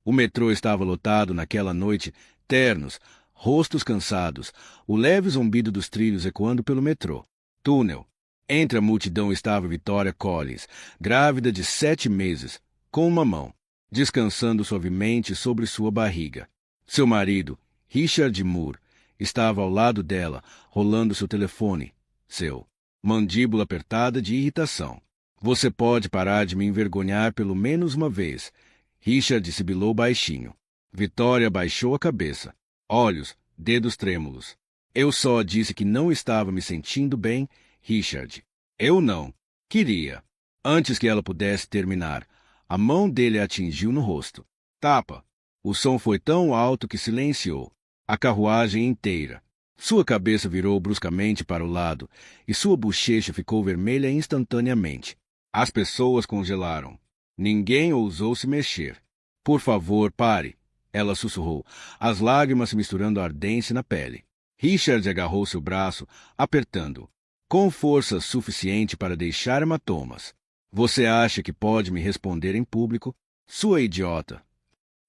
O metrô estava lotado naquela noite, ternos, rostos cansados, o leve zumbido dos trilhos ecoando pelo metrô. Túnel. Entre a multidão estava Victoria Collins, grávida de 7 meses, com uma mão, descansando suavemente sobre sua barriga. Seu marido, Richard Moore, estava ao lado dela, rolando seu telefone, seu mandíbula apertada de irritação. Você pode parar de me envergonhar pelo menos uma vez. Richard sibilou baixinho. Victoria baixou a cabeça. Olhos, dedos trêmulos. Eu só disse que não estava me sentindo bem, Richard. Eu não queria. Antes que ela pudesse terminar, a mão dele a atingiu no rosto. Tapa. O som foi tão alto que silenciou a carruagem inteira. Sua cabeça virou bruscamente para o lado e sua bochecha ficou vermelha instantaneamente. As pessoas congelaram. Ninguém ousou se mexer. Por favor, pare, ela sussurrou, as lágrimas se misturando à ardência na pele. Richard agarrou seu braço, apertando-o, com força suficiente para deixar hematomas. Você acha que pode me responder em público? Sua idiota.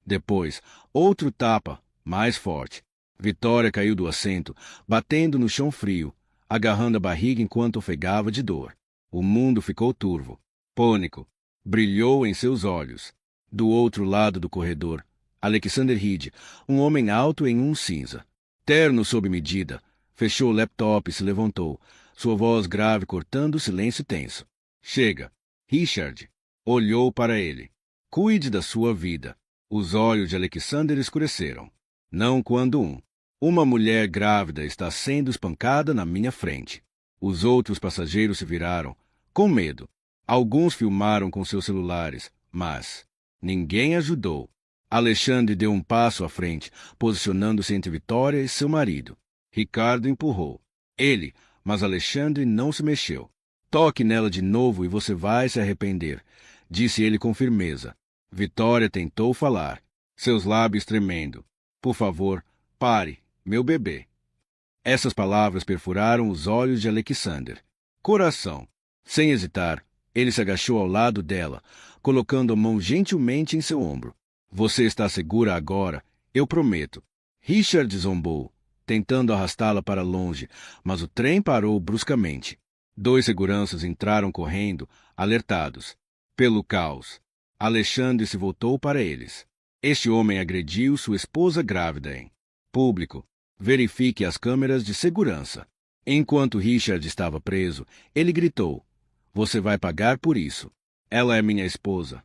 Depois, outro tapa, mais forte. Victoria caiu do assento, batendo no chão frio, agarrando a barriga enquanto ofegava de dor. O mundo ficou turvo. Pânico brilhou em seus olhos. Do outro lado do corredor, Alexander Reed, um homem alto em um cinza, terno sob medida, fechou o laptop e se levantou, sua voz grave cortando o silêncio tenso. Chega. Richard olhou para ele. Cuide da sua vida. Os olhos de Alexander escureceram. Não quando uma mulher grávida está sendo espancada na minha frente. Os outros passageiros se viraram, com medo. Alguns filmaram com seus celulares, mas ninguém ajudou. Alexandre deu um passo à frente, posicionando-se entre Victoria e seu marido. Ricardo empurrou ele, mas Alexandre não se mexeu. Toque nela de novo e você vai se arrepender, disse ele com firmeza. Victoria tentou falar, seus lábios tremendo. Por favor, pare, meu bebê. Essas palavras perfuraram os olhos de Alexander. Coração. Sem hesitar, ele se agachou ao lado dela, colocando a mão gentilmente em seu ombro. Você está segura agora, eu prometo. Richard zombou, tentando arrastá-la para longe, mas o trem parou bruscamente. 2 seguranças entraram correndo, alertados pelo caos. Alexandre se voltou para eles. Este homem agrediu sua esposa grávida em público. Verifique as câmeras de segurança. Enquanto Richard estava preso, ele gritou: Você vai pagar por isso. Ela é minha esposa.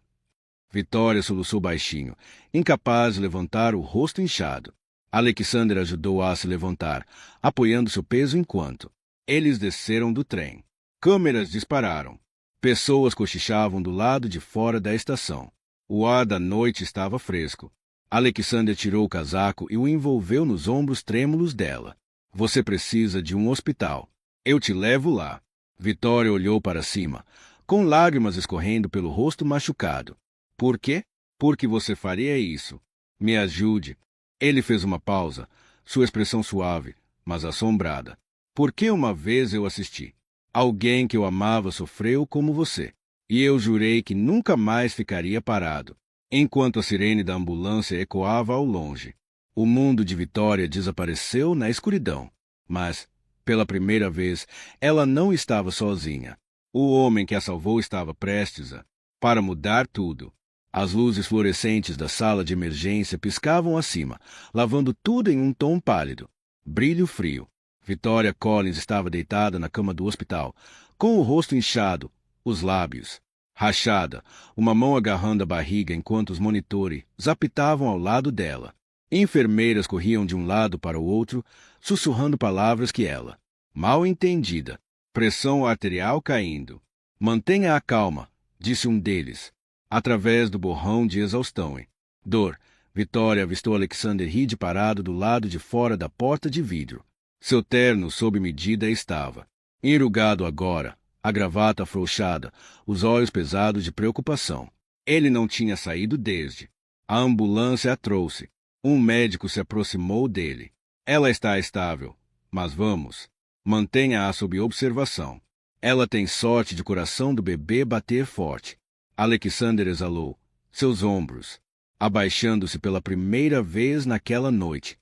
Victoria soluçou baixinho, incapaz de levantar o rosto inchado. Alexander ajudou-a a se levantar, apoiando seu peso enquanto eles desceram do trem. Câmeras dispararam. Pessoas cochichavam do lado de fora da estação. O ar da noite estava fresco. Alexander tirou o casaco e o envolveu nos ombros trêmulos dela. Você precisa de um hospital. Eu te levo lá. Victoria olhou para cima, com lágrimas escorrendo pelo rosto machucado. Por quê? Por que você faria isso? Me ajude. Ele fez uma pausa, sua expressão suave, mas assombrada. Por que uma vez eu assisti? Alguém que eu amava sofreu como você. E eu jurei que nunca mais ficaria parado. Enquanto a sirene da ambulância ecoava ao longe, o mundo de Victoria desapareceu na escuridão. Mas, pela primeira vez, ela não estava sozinha. O homem que a salvou estava prestes para mudar tudo. As luzes fluorescentes da sala de emergência piscavam acima, lavando tudo em um tom pálido. Brilho frio. Victoria Collins estava deitada na cama do hospital, com o rosto inchado, os lábios rachada, uma mão agarrando a barriga enquanto os monitores apitavam ao lado dela. Enfermeiras corriam de um lado para o outro, sussurrando palavras que ela mal entendida. Pressão arterial caindo. Mantenha a calma, disse um deles, através do borrão de exaustão. Dor. Victoria avistou Alexander Reed parado do lado de fora da porta de vidro. Seu terno sob medida estava enrugado agora, a gravata afrouxada, os olhos pesados de preocupação. Ele não tinha saído desde. A ambulância a trouxe. Um médico se aproximou dele. Ela está estável, mas vamos. Mantenha-a sob observação. Ela tem sorte de coração do bebê bater forte. Alexander exalou. Seus ombros abaixando-se pela primeira vez naquela noite.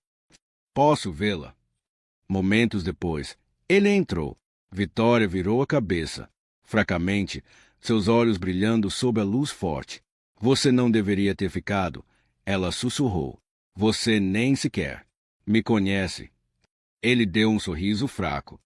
Posso vê-la? Momentos depois, ele entrou. Vitória virou a cabeça. Fracamente, seus olhos brilhando sob a luz forte. Você não deveria ter ficado, ela sussurrou. Você nem sequer me conhece. Ele deu um sorriso fraco.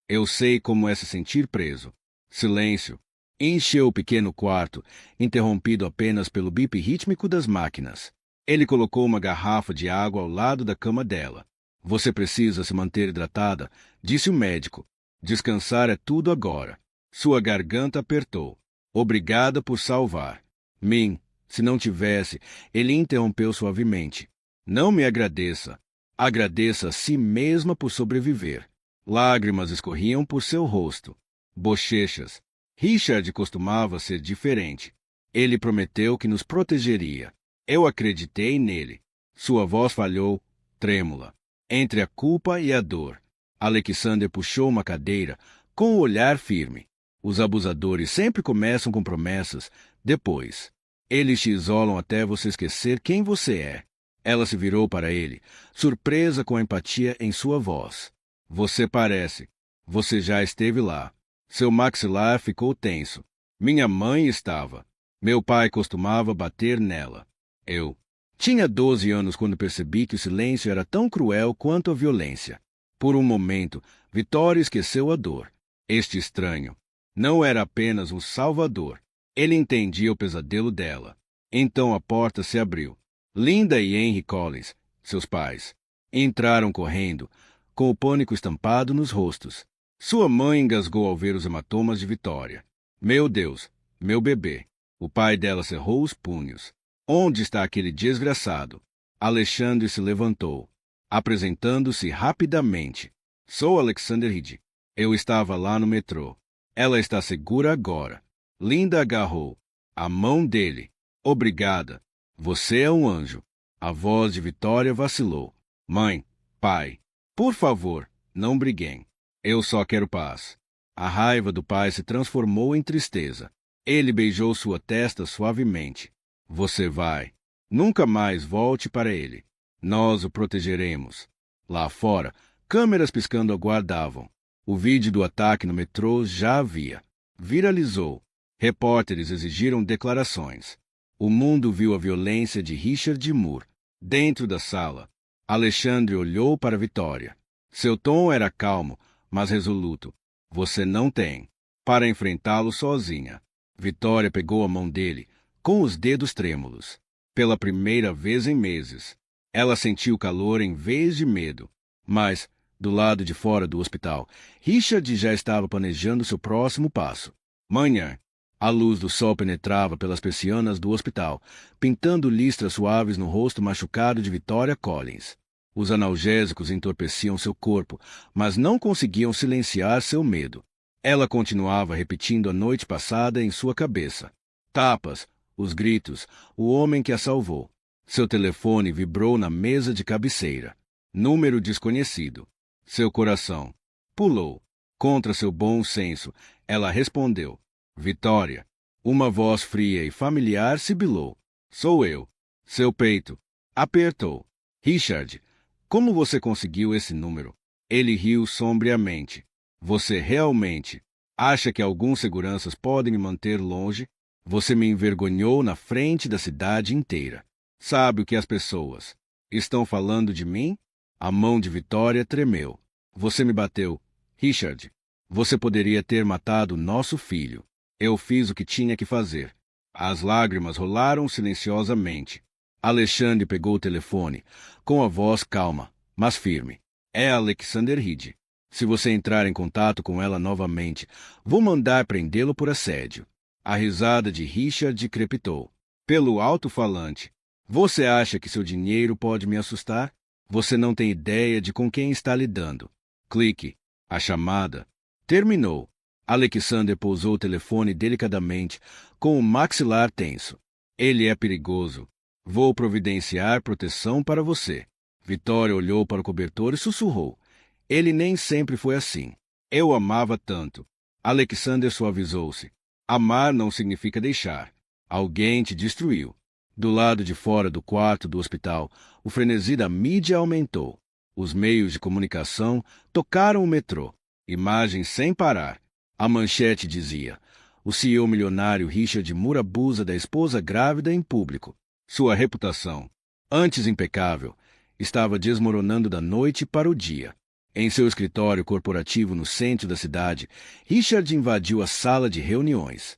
Eu sei como é se sentir preso. Silêncio. Encheu o pequeno quarto, interrompido apenas pelo bip rítmico das máquinas. Ele colocou uma garrafa de água ao lado da cama dela. Você precisa se manter hidratada, disse o médico. Descansar é tudo agora. Sua garganta apertou. Obrigada por salvar. Min, se não tivesse, ele interrompeu suavemente. Não me agradeça. Agradeça a si mesma por sobreviver. Lágrimas escorriam por seu rosto. Bochechas. Richard costumava ser diferente. Ele prometeu que nos protegeria. Eu acreditei nele. Sua voz falhou, trêmula. Entre a culpa e a dor. Alexander puxou uma cadeira, com o olhar firme. Os abusadores sempre começam com promessas, depois. Eles te isolam até você esquecer quem você é. Ela se virou para ele, surpresa com a empatia em sua voz. Você parece. Você já esteve lá. Seu maxilar ficou tenso. Minha mãe estava. Meu pai costumava bater nela. Eu tinha 12 anos quando percebi que o silêncio era tão cruel quanto a violência. Por um momento, Vitória esqueceu a dor. Este estranho não era apenas um salvador. Ele entendia o pesadelo dela. Então a porta se abriu. Linda e Henry Collins, seus pais, entraram correndo, com o pânico estampado nos rostos. Sua mãe engasgou ao ver os hematomas de Vitória. Meu Deus, meu bebê. O pai dela cerrou os punhos. Onde está aquele desgraçado? Alexandre se levantou, apresentando-se rapidamente. Sou Alexander Reed. Eu estava lá no metrô. Ela está segura agora. Linda agarrou a mão dele. Obrigada. Você é um anjo. A voz de Vitória vacilou. Mãe, pai, por favor, não briguem. Eu só quero paz. A raiva do pai se transformou em tristeza. Ele beijou sua testa suavemente. Você vai. Nunca mais volte para ele. Nós o protegeremos. Lá fora, câmeras piscando aguardavam. O vídeo do ataque no metrô já havia. Viralizou. Repórteres exigiram declarações. O mundo viu a violência de Richard Moore. Dentro da sala, Alexandre olhou para Vitória. Seu tom era calmo, mas resoluto. Você não tem para enfrentá-lo sozinha. Vitória pegou a mão dele, com os dedos trêmulos. Pela primeira vez em meses, ela sentiu calor em vez de medo. Mas, do lado de fora do hospital, Richard já estava planejando seu próximo passo. Manhã. A luz do sol penetrava pelas persianas do hospital, pintando listras suaves no rosto machucado de Vitória Collins. Os analgésicos entorpeciam seu corpo, mas não conseguiam silenciar seu medo. Ela continuava repetindo a noite passada em sua cabeça. Tapas, os gritos, o homem que a salvou. Seu telefone vibrou na mesa de cabeceira. Número desconhecido. Seu coração pulou. Contra seu bom senso, ela respondeu. Vitória. Uma voz fria e familiar sibilou. Sou eu. Seu peito apertou. Richard, como você conseguiu esse número? Ele riu sombriamente. Você realmente acha que alguns seguranças podem me manter longe? Você me envergonhou na frente da cidade inteira. Sabe o que as pessoas estão falando de mim? A mão de Vitória tremeu. Você me bateu. Richard, você poderia ter matado nosso filho. Eu fiz o que tinha que fazer. As lágrimas rolaram silenciosamente. Alexandre pegou o telefone, com a voz calma, mas firme. É Alexander Reed. Se você entrar em contato com ela novamente, vou mandar prendê-lo por assédio. A risada de Richard crepitou. Pelo alto-falante. Você acha que seu dinheiro pode me assustar? Você não tem ideia de com quem está lidando. Clique. A chamada terminou. Alexander pousou o telefone delicadamente, com o maxilar tenso. Ele é perigoso. Vou providenciar proteção para você. Vitória olhou para o cobertor e sussurrou. Ele nem sempre foi assim. Eu o amava tanto. Alexander suavizou-se. Amar não significa deixar. Alguém te destruiu. Do lado de fora do quarto do hospital, o frenesi da mídia aumentou. Os meios de comunicação tocaram o metrô. Imagens sem parar. A manchete dizia: o CEO milionário Richard Moore abusa da esposa grávida em público. Sua reputação, antes impecável, estava desmoronando da noite para o dia. Em seu escritório corporativo no centro da cidade, Richard invadiu a sala de reuniões.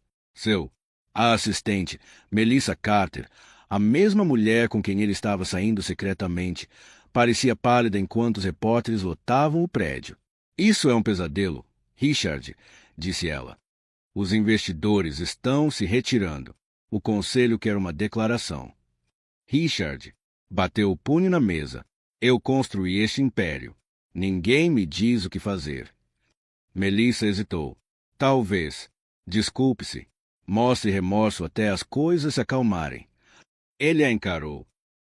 A assistente, Melissa Carter, a mesma mulher com quem ele estava saindo secretamente, parecia pálida enquanto os repórteres lotavam o prédio. Isso é um pesadelo, Richard, disse ela. Os investidores estão se retirando. O conselho quer uma declaração. Richard bateu o punho na mesa. Eu construí este império. Ninguém me diz o que fazer. Melissa hesitou. Talvez. Desculpe-se. Mostre remorso até as coisas se acalmarem. Ele a encarou.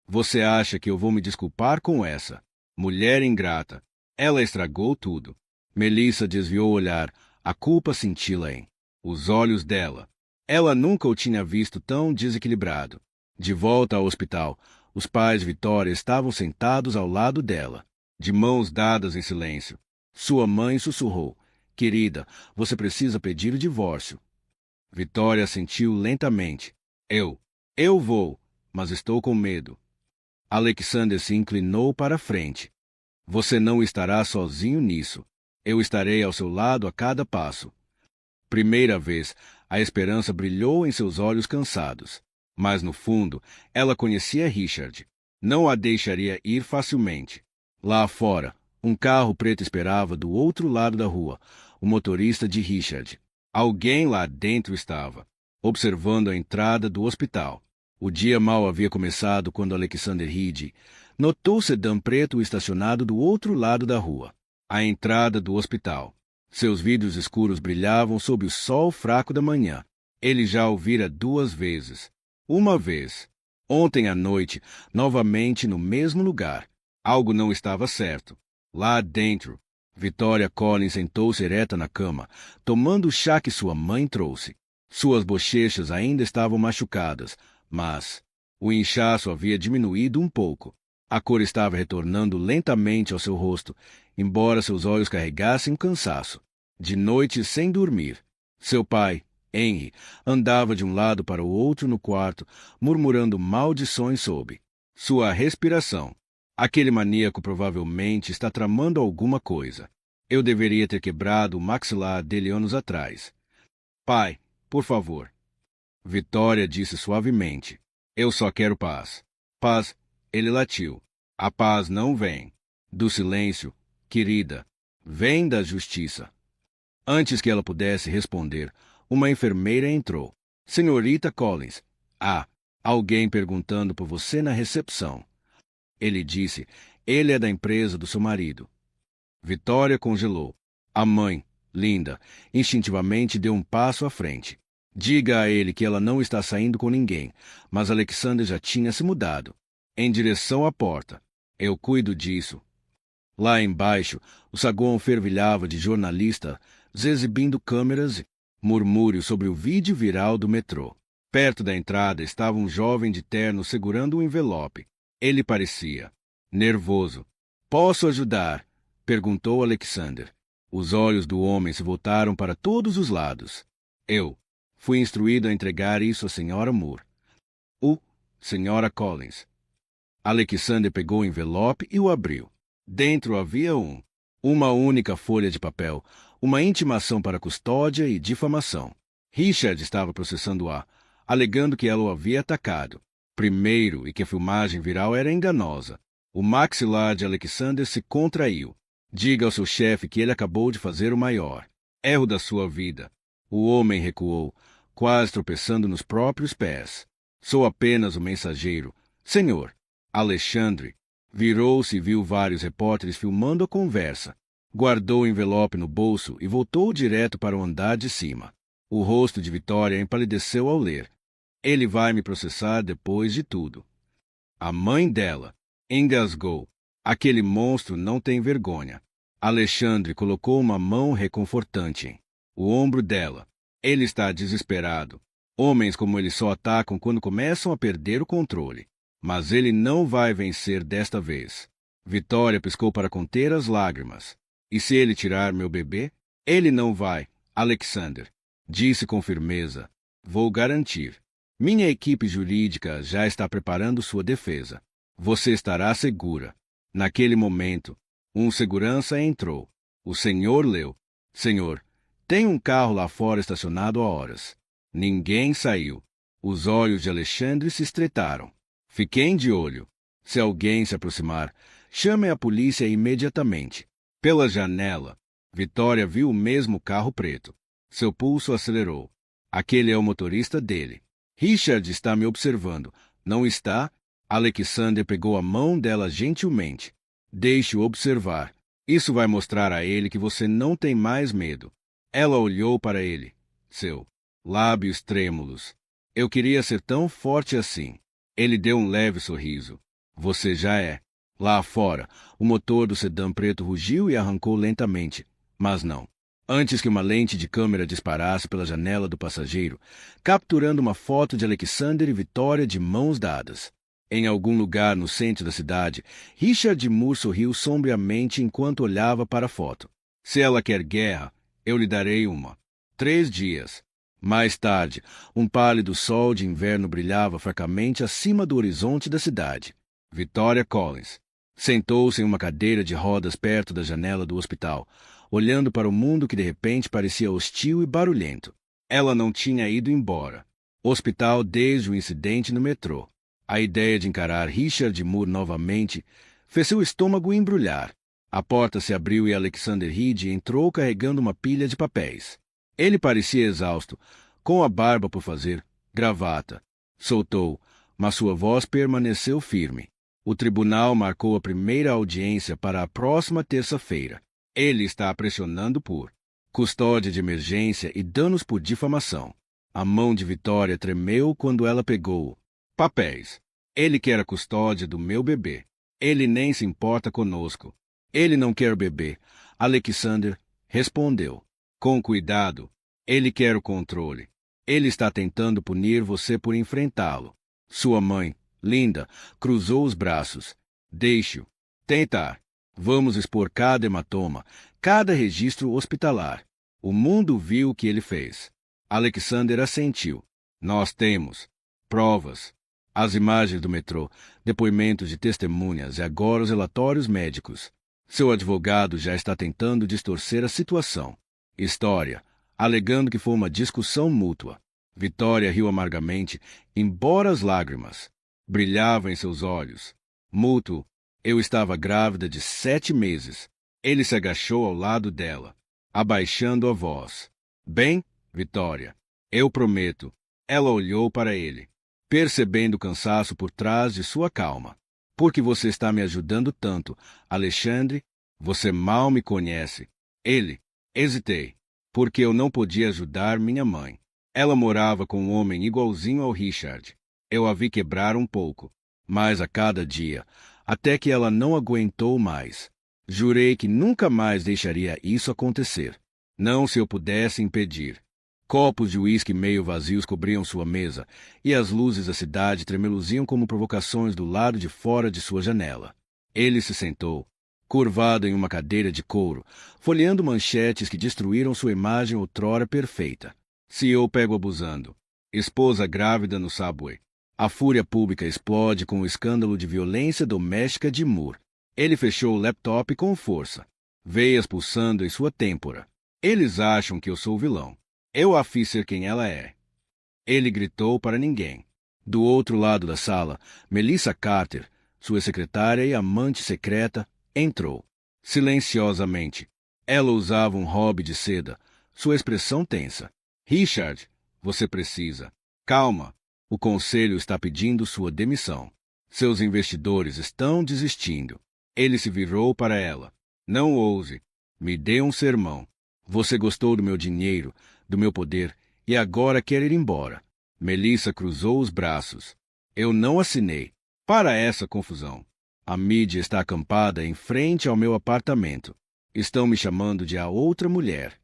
Você acha que eu vou me desculpar com essa mulher ingrata? Ela estragou tudo. Melissa desviou o olhar. A culpa cintila em os olhos dela. Ela nunca o tinha visto tão desequilibrado. De volta ao hospital, os pais de Vitória estavam sentados ao lado dela, de mãos dadas em silêncio. Sua mãe sussurrou: Querida, você precisa pedir o divórcio. Vitória assentiu lentamente. Eu vou, mas estou com medo. Alexander se inclinou para a frente. Você não estará sozinho nisso. Eu estarei ao seu lado a cada passo. Primeira vez, a esperança brilhou em seus olhos cansados. Mas, no fundo, ela conhecia Richard. Não a deixaria ir facilmente. Lá fora, um carro preto esperava do outro lado da rua, o motorista de Richard. Alguém lá dentro estava, observando a entrada do hospital. O dia mal havia começado quando Alexander Reed notou o sedã preto estacionado do outro lado da rua, à entrada do hospital. Seus vidros escuros brilhavam sob o sol fraco da manhã. Ele já o vira 2 vezes. Uma vez, ontem à noite, novamente no mesmo lugar. Algo não estava certo. Lá dentro, Victoria Collins sentou-se ereta na cama, tomando o chá que sua mãe trouxe. Suas bochechas ainda estavam machucadas, mas o inchaço havia diminuído um pouco. A cor estava retornando lentamente ao seu rosto, embora seus olhos carregassem o cansaço. De noite sem dormir. Seu pai, Henry, andava de um lado para o outro no quarto, murmurando maldições sob sua respiração. Aquele maníaco provavelmente está tramando alguma coisa. Eu deveria ter quebrado o maxilar dele anos atrás. Pai, por favor. Vitória disse suavemente. Eu só quero paz. Paz. Ele latiu. A paz não vem do silêncio, querida. Vem da justiça. Antes que ela pudesse responder, uma enfermeira entrou. Senhorita Collins. Alguém perguntando por você na recepção. Ele disse, ele é da empresa do seu marido. Vitória congelou. A mãe, Linda, instintivamente deu um passo à frente. Diga a ele que ela não está saindo com ninguém, mas Alexander já tinha se mudado. Em direção à porta. Eu cuido disso. Lá embaixo, o saguão fervilhava de jornalistas exibindo câmeras e murmúrios sobre o vídeo viral do metrô. Perto da entrada estava um jovem de terno segurando um envelope. Ele parecia nervoso. Posso ajudar? Perguntou Alexander. Os olhos do homem se voltaram para todos os lados. Eu fui instruído a entregar isso à Sra. Moore. Sra. Collins. Alexander pegou o envelope e o abriu. Dentro havia uma única folha de papel, uma intimação para custódia e difamação. Richard estava processando-a, alegando que ela o havia atacado. Primeiro, e que a filmagem viral era enganosa. O maxilar de Alexander se contraiu. Diga ao seu chefe que ele acabou de fazer o maior erro da sua vida. O homem recuou, quase tropeçando nos próprios pés. Sou apenas o mensageiro. Senhor. Alexandre virou-se e viu vários repórteres filmando a conversa. Guardou o envelope no bolso e voltou direto para o andar de cima. O rosto de Vitória empalideceu ao ler. Ele vai me processar depois de tudo. A mãe dela engasgou. Aquele monstro não tem vergonha. Alexandre colocou uma mão reconfortante em o ombro dela. Ele está desesperado. Homens como ele só atacam quando começam a perder o controle. Mas ele não vai vencer desta vez. Vitória piscou para conter as lágrimas. E se ele tirar meu bebê? Ele não vai, Alexander. Disse com firmeza. Vou garantir. Minha equipe jurídica já está preparando sua defesa. Você estará segura. Naquele momento, um segurança entrou. O senhor leu. Senhor, tem um carro lá fora estacionado há horas. Ninguém saiu. Os olhos de Alexandre se estreitaram. Fiquem de olho. Se alguém se aproximar, chamem a polícia imediatamente. Pela janela, Vitória viu o mesmo carro preto. Seu pulso acelerou. Aquele é o motorista dele. Richard está me observando. Não está? Alexander pegou a mão dela gentilmente. Deixe-o observar. Isso vai mostrar a ele que você não tem mais medo. Ela olhou para ele. Seu lábios trêmulos. Eu queria ser tão forte assim. Ele deu um leve sorriso. Você já é. Lá fora, o motor do sedã preto rugiu e arrancou lentamente. Mas não. Antes que uma lente de câmera disparasse pela janela do passageiro, capturando uma foto de Alexander e Vitória de mãos dadas. Em algum lugar no centro da cidade, Richard Moore sorriu sombriamente enquanto olhava para a foto. Se ela quer guerra, eu lhe darei uma. 3 dias. Mais tarde, um pálido sol de inverno brilhava fracamente acima do horizonte da cidade. Victoria Collins sentou-se em uma cadeira de rodas perto da janela do hospital, olhando para o mundo que de repente parecia hostil e barulhento. Ela não tinha ido embora. Hospital desde o incidente no metrô. A ideia de encarar Richard Moore novamente fez seu estômago embrulhar. A porta se abriu e Alexander Reed entrou carregando uma pilha de papéis. Ele parecia exausto, com a barba por fazer, gravata. Soltou, mas sua voz permaneceu firme. O tribunal marcou a primeira audiência para a próxima terça-feira. Ele está pressionando por custódia de emergência e danos por difamação. A mão de Vitória tremeu quando ela pegou papéis. Ele quer a custódia do meu bebê. Ele nem se importa conosco. Ele não quer o bebê. Alexander respondeu. Com cuidado. Ele quer o controle. Ele está tentando punir você por enfrentá-lo. Sua mãe, Linda, cruzou os braços. Deixe-o tentar. Vamos expor cada hematoma, cada registro hospitalar. O mundo viu o que ele fez. Alexander assentiu. Nós temos provas. As imagens do metrô, depoimentos de testemunhas e agora os relatórios médicos. Seu advogado já está tentando distorcer a situação. História, alegando que foi uma discussão mútua. Vitória riu amargamente, embora as lágrimas brilhavam em seus olhos. Mútuo, eu estava grávida de 7 meses. Ele se agachou ao lado dela, abaixando a voz. Bem, Vitória, eu prometo. Ela olhou para ele, percebendo o cansaço por trás de sua calma. Porque você está me ajudando tanto, Alexandre? Você mal me conhece. Ele. Hesitei, porque eu não podia ajudar minha mãe. Ela morava com um homem igualzinho ao Richard. Eu a vi quebrar um pouco, mas a cada dia, até que ela não aguentou mais. Jurei que nunca mais deixaria isso acontecer. Não se eu pudesse impedir. Copos de uísque meio vazios cobriam sua mesa, e as luzes da cidade tremeluziam como provocações do lado de fora de sua janela. Ele se sentou, curvado em uma cadeira de couro, folheando manchetes que destruíram sua imagem outrora perfeita. CEO pego abusando. Esposa grávida no subway. A fúria pública explode com o escândalo de violência doméstica de Moore. Ele fechou o laptop com força. Veias pulsando em sua têmpora. Eles acham que eu sou o vilão. Eu a fiz ser quem ela é. Ele gritou para ninguém. Do outro lado da sala, Melissa Carter, sua secretária e amante secreta, entrou. Silenciosamente. Ela usava um hobby de seda, sua expressão tensa. Richard, você precisa. Calma. O conselho está pedindo sua demissão. Seus investidores estão desistindo. Ele se virou para ela. Não ouse. Me dê um sermão. Você gostou do meu dinheiro, do meu poder, e agora quer ir embora. Melissa cruzou os braços. Eu não assinei. Para essa confusão. A mídia está acampada em frente ao meu apartamento. Estão me chamando de a outra mulher.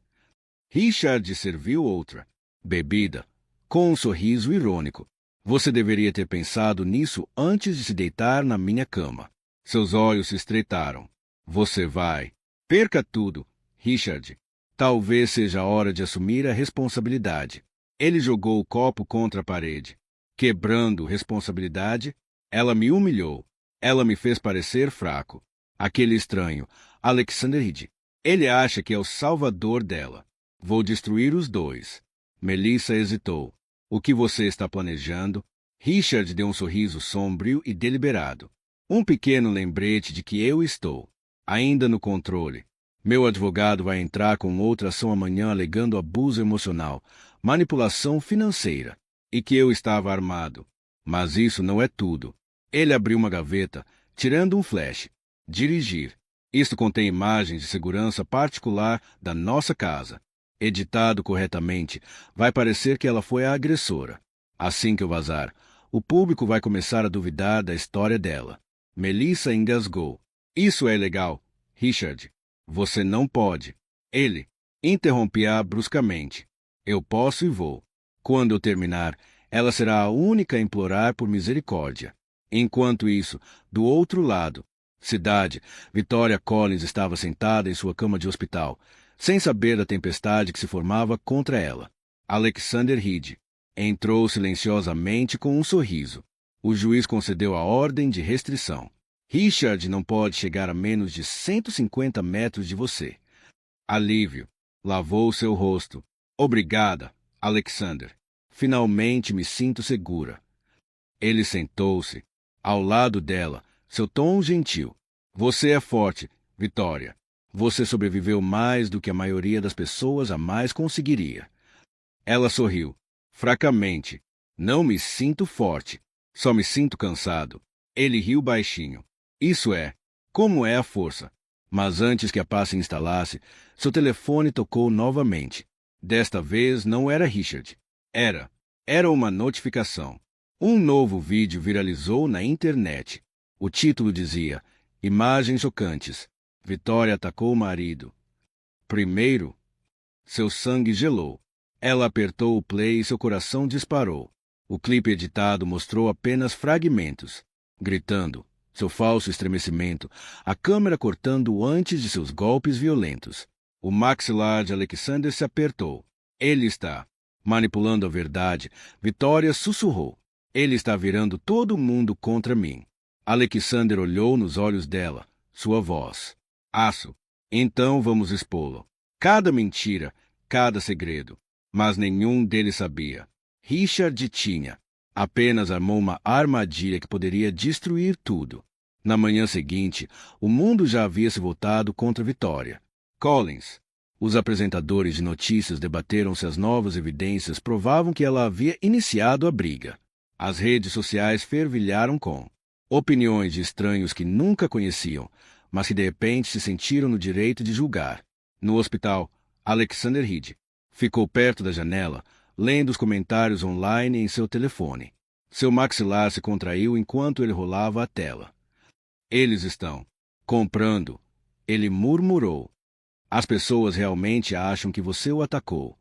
Richard serviu outra. Bebida. com um sorriso irônico. Você deveria ter pensado nisso antes de se deitar na minha cama. Seus olhos se estreitaram. Você vai. Perca tudo, Richard. Talvez seja a hora de assumir a responsabilidade. Ele jogou o copo contra a parede. Quebrando responsabilidade, ela me humilhou. Ela me fez parecer fraco. Aquele estranho, Alexander Reed. Ele acha que é o salvador dela. Vou destruir os dois. Melissa hesitou. O que você está planejando? Richard deu um sorriso sombrio e deliberado. Um pequeno lembrete de que eu estou ainda no controle. Meu advogado vai entrar com outra ação amanhã alegando abuso emocional, manipulação financeira e que eu estava armado. Mas isso não é tudo. Ele abriu uma gaveta, tirando um flash. Dirigir. Isto contém imagens de segurança particular da nossa casa. Editado corretamente, vai parecer que ela foi a agressora. Assim que eu vazar, o público vai começar a duvidar da história dela. Melissa engasgou. Isso é ilegal, Richard. Você não pode. Ele interrompeu-a bruscamente. Eu posso e vou. Quando eu terminar, ela será a única a implorar por misericórdia. Enquanto isso, do outro lado, cidade, Victoria Collins estava sentada em sua cama de hospital, sem saber da tempestade que se formava contra ela. Alexander Reed entrou silenciosamente com um sorriso. O juiz concedeu a ordem de restrição. Richard não pode chegar a menos de 150 metros de você. Alívio. Lavou seu rosto. Obrigada, Alexander. Finalmente me sinto segura. Ele sentou-se. Ao lado dela, seu tom gentil. Você é forte, Victoria. Você sobreviveu mais do que a maioria das pessoas jamais conseguiria. Ela sorriu. Fracamente. Não me sinto forte. Só me sinto cansado. Ele riu baixinho. Isso é. Como é a força? Mas antes que a paz se instalasse, seu telefone tocou novamente. Desta vez não era Richard. Era uma notificação. Um novo vídeo viralizou na internet. O título dizia: Imagens chocantes. Victoria atacou o marido. Primeiro, seu sangue gelou. Ela apertou o play e seu coração disparou. O clipe editado mostrou apenas fragmentos. Gritando, seu falso estremecimento, a câmera cortando antes de seus golpes violentos. O maxilar de Alexander se apertou. Ele está manipulando a verdade. Victoria sussurrou. Ele está virando todo mundo contra mim. Alexander olhou nos olhos dela. Sua voz. Aço. Então vamos expô-lo. Cada mentira, cada segredo. Mas nenhum deles sabia. Richard tinha. Apenas armou uma armadilha que poderia destruir tudo. Na manhã seguinte, o mundo já havia se voltado contra Victoria Collins. Os apresentadores de notícias debateram se as novas evidências provavam que ela havia iniciado a briga. As redes sociais fervilharam com opiniões de estranhos que nunca conheciam, mas que de repente se sentiram no direito de julgar. No hospital, Alexander Reed ficou perto da janela, lendo os comentários online em seu telefone. Seu maxilar se contraiu enquanto ele rolava a tela. Eles estão comprando. Ele murmurou. As pessoas realmente acham que você o atacou.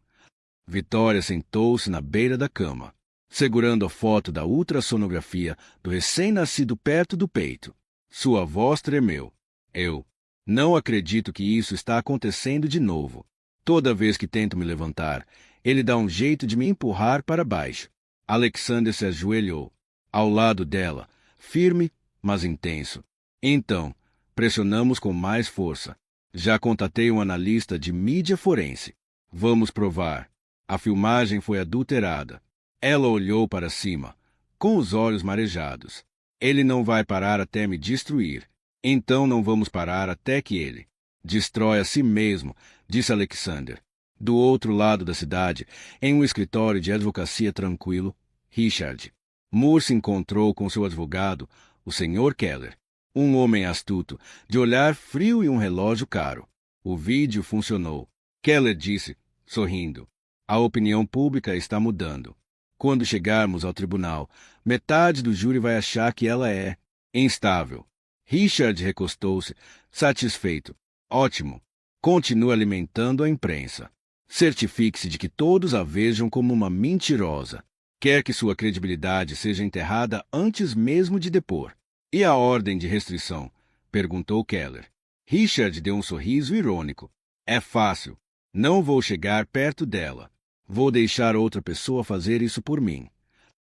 Victoria sentou-se na beira da cama, segurando a foto da ultrassonografia do recém-nascido perto do peito. Sua voz tremeu. Eu não acredito que isso está acontecendo de novo. Toda vez que tento me levantar, ele dá um jeito de me empurrar para baixo. Alexander se ajoelhou, ao lado dela, firme, mas intenso. Então, pressionamos com mais força. Já contatei um analista de mídia forense. Vamos provar. A filmagem foi adulterada. Ela olhou para cima, com os olhos marejados. Ele não vai parar até me destruir. Então não vamos parar até que ele destrói a si mesmo, disse Alexander. Do outro lado da cidade, em um escritório de advocacia tranquilo, Richard Moore se encontrou com seu advogado, o Sr. Keller. Um homem astuto, de olhar frio e um relógio caro. O vídeo funcionou. Keller disse, sorrindo. A opinião pública está mudando. Quando chegarmos ao tribunal, metade do júri vai achar que ela é instável. Richard recostou-se, satisfeito. Ótimo. Continue alimentando a imprensa. Certifique-se de que todos a vejam como uma mentirosa. Quer que sua credibilidade seja enterrada antes mesmo de depor. E a ordem de restrição? Perguntou Keller. Richard deu um sorriso irônico. É fácil. Não vou chegar perto dela. Vou deixar outra pessoa fazer isso por mim.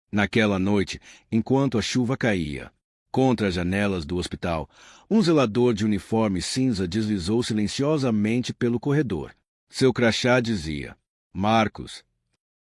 Naquela noite, enquanto a chuva caía contra as janelas do hospital, um zelador de uniforme cinza deslizou silenciosamente pelo corredor. Seu crachá dizia: Marcos.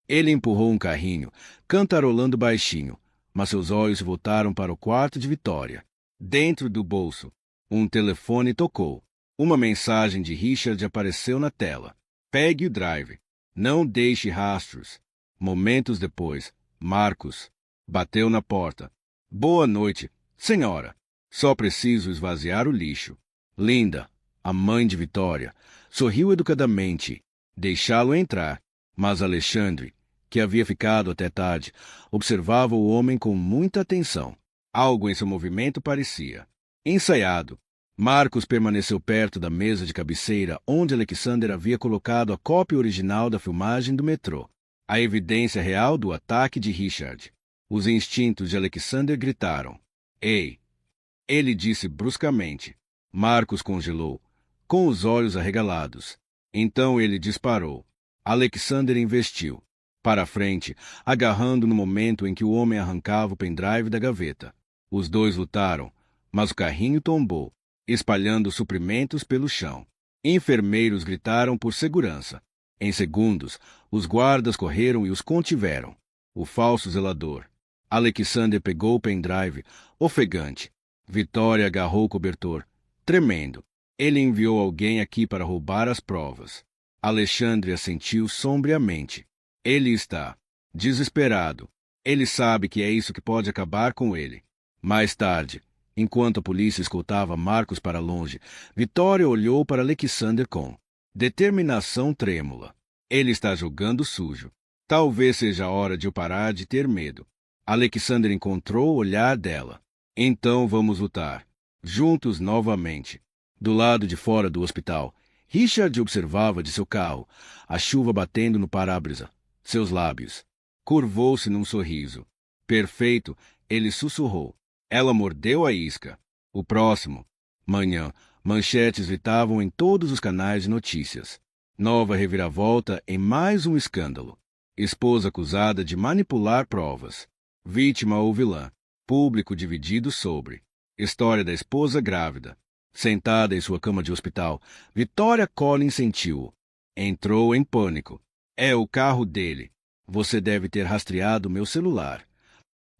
Ele empurrou um carrinho, cantarolando baixinho, mas seus olhos voltaram para o quarto de Vitória. Dentro do bolso, um telefone tocou. Uma mensagem de Richard apareceu na tela. Pegue o drive. Não deixe rastros. Momentos depois, Marcos bateu na porta. Boa noite, senhora. Só preciso esvaziar o lixo. Linda, a mãe de Vitória, sorriu educadamente. Deixá-lo entrar. Mas Alexandre, que havia ficado até tarde, observava o homem com muita atenção. Algo em seu movimento parecia ensaiado. Marcos permaneceu perto da mesa de cabeceira onde Alexander havia colocado a cópia original da filmagem do metrô. A evidência real do ataque de Richard. Os instintos de Alexander gritaram. Ei! Ele disse bruscamente. Marcos congelou, com os olhos arregalados. Então ele disparou. Alexander investiu para a frente, agarrando no momento em que o homem arrancava o pendrive da gaveta. Os dois lutaram, mas o carrinho tombou, espalhando suprimentos pelo chão. Enfermeiros gritaram por segurança. Em segundos, os guardas correram e os contiveram. O falso zelador. Alexander pegou o pendrive, ofegante. Vitória agarrou o cobertor, tremendo. Ele enviou alguém aqui para roubar as provas. Alexandre assentiu sombriamente. Ele está desesperado. Ele sabe que é isso que pode acabar com ele. Mais tarde, enquanto a polícia escoltava Marcos para longe, Vitória olhou para Alexander com determinação trêmula. Ele está jogando sujo. Talvez seja a hora de eu parar de ter medo. Alexander encontrou o olhar dela. Então vamos lutar. Juntos novamente. Do lado de fora do hospital, Richard observava de seu carro, a chuva batendo no para-brisa. Seus lábios. Curvou-se num sorriso. Perfeito, ele sussurrou. Ela mordeu a isca. O próximo. Manhã, manchetes gritavam em todos os canais de notícias. Nova reviravolta em mais um escândalo. Esposa acusada de manipular provas. Vítima ou vilã. Público dividido sobre. História da esposa grávida. Sentada em sua cama de hospital, Vitória Collins sentiu. Entrou em pânico. É o carro dele. Você deve ter rastreado meu celular.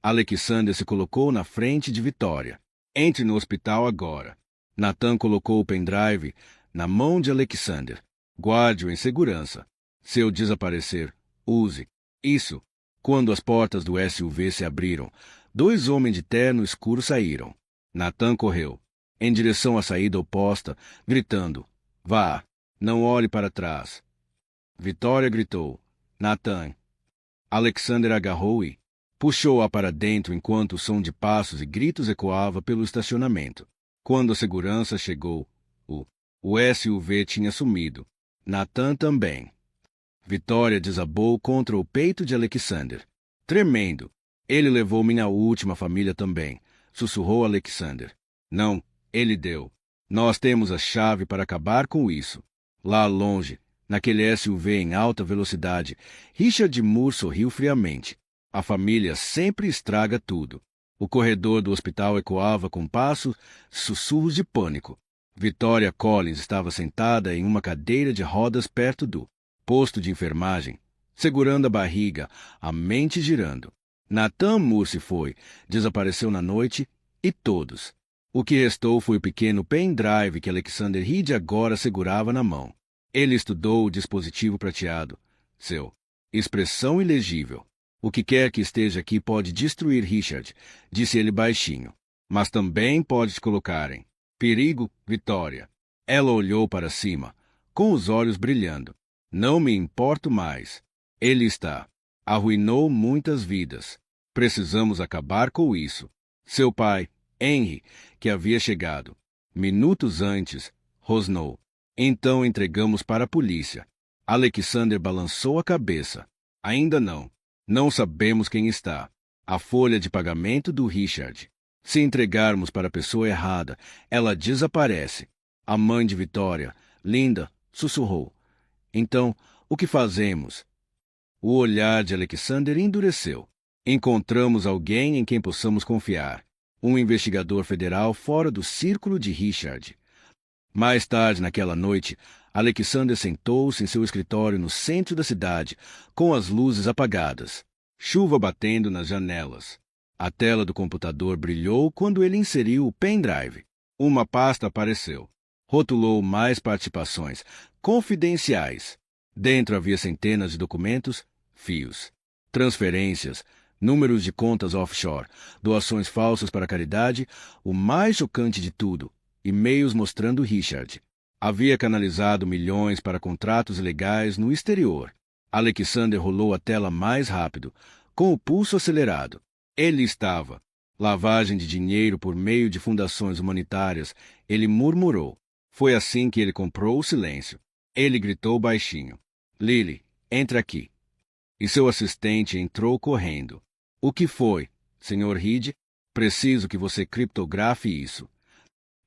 Alexander se colocou na frente de Vitória. Entre no hospital agora. Nathan colocou o pendrive na mão de Alexander. Guarde-o em segurança. Se eu desaparecer, use. Isso. Quando as portas do SUV se abriram, dois homens de terno escuro saíram. Nathan correu em direção à saída oposta, gritando: Vá, não olhe para trás. Vitória gritou: Nathan. Alexander agarrou e puxou-a para dentro enquanto o som de passos e gritos ecoava pelo estacionamento. Quando a segurança chegou, o SUV tinha sumido. Nathan também. Vitória desabou contra o peito de Alexander. Tremendo. Ele levou minha última família também, sussurrou Alexander. Não, ele deu. Nós temos a chave para acabar com isso. Lá longe, naquele SUV em alta velocidade, Richard Moore sorriu friamente. A família sempre estraga tudo. O corredor do hospital ecoava com passos, sussurros de pânico. Vitória Collins estava sentada em uma cadeira de rodas perto do posto de enfermagem, segurando a barriga, a mente girando. Nathan Moore se foi, desapareceu na noite, e todos. O que restou foi o pequeno pendrive que Alexander Reed agora segurava na mão. Ele estudou o dispositivo prateado. Seu expressão ilegível. O que quer que esteja aqui pode destruir Richard, disse ele baixinho. Mas também pode te colocar em perigo, Vitória. Ela olhou para cima, com os olhos brilhando. Não me importo mais. Ele está. Arruinou muitas vidas. Precisamos acabar com isso. Seu pai, Henry, que havia chegado minutos antes, rosnou. Então entregamos para a polícia. Alexander balançou a cabeça. Ainda não. Não sabemos quem está. A folha de pagamento do Richard. Se entregarmos para a pessoa errada, ela desaparece. A mãe de Vitória, Linda, sussurrou. Então, o que fazemos? O olhar de Alexander endureceu. Encontramos alguém em quem possamos confiar. Um investigador federal fora do círculo de Richard. Mais tarde naquela noite, Alexander sentou-se em seu escritório no centro da cidade, com as luzes apagadas. Chuva batendo nas janelas. A tela do computador brilhou quando ele inseriu o pendrive. Uma pasta apareceu. Rotulou mais participações, confidenciais. Dentro havia centenas de documentos, fios, transferências, números de contas offshore, doações falsas para a caridade, o mais chocante de tudo, e-mails mostrando Richard. Havia canalizado milhões para contratos ilegais no exterior. Alexander rolou a tela mais rápido, com o pulso acelerado. Ele estava. Lavagem de dinheiro por meio de fundações humanitárias, ele murmurou. Foi assim que ele comprou o silêncio. Ele gritou baixinho. Lily, entra aqui. E seu assistente entrou correndo. O que foi, Sr. Reed? Preciso que você criptografe isso.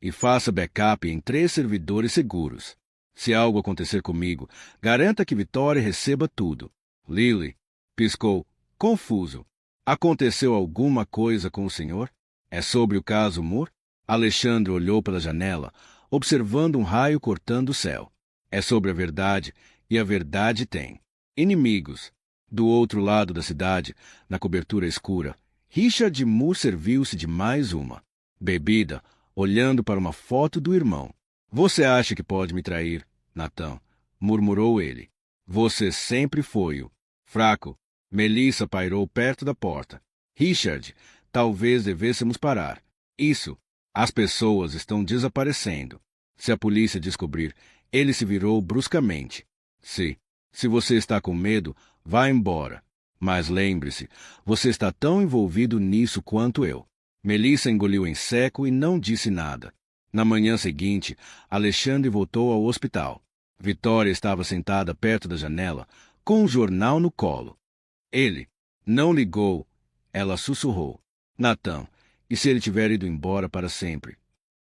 E faça backup em 3 servidores seguros. Se algo acontecer comigo, garanta que Vitória receba tudo. Lily piscou, confuso. Aconteceu alguma coisa com o senhor? É sobre o caso Moore? Alexandre olhou pela janela, observando um raio cortando o céu. É sobre a verdade, e a verdade tem inimigos. Do outro lado da cidade, na cobertura escura, Richard Moore serviu-se de mais uma bebida, olhando para uma foto do irmão. Você acha que pode me trair, Nathan? Murmurou ele. Você sempre foi o fraco. Melissa pairou perto da porta. Richard, talvez devêssemos parar. Isso. As pessoas estão desaparecendo. Se a polícia descobrir, ele se virou bruscamente. Se você está com medo, vá embora. Mas lembre-se, você está tão envolvido nisso quanto eu. Melissa engoliu em seco e não disse nada. Na manhã seguinte, Alexandre voltou ao hospital. Vitória estava sentada perto da janela, com um jornal no colo. Ele não ligou. Ela sussurrou. Nathan, e se ele tiver ido embora para sempre?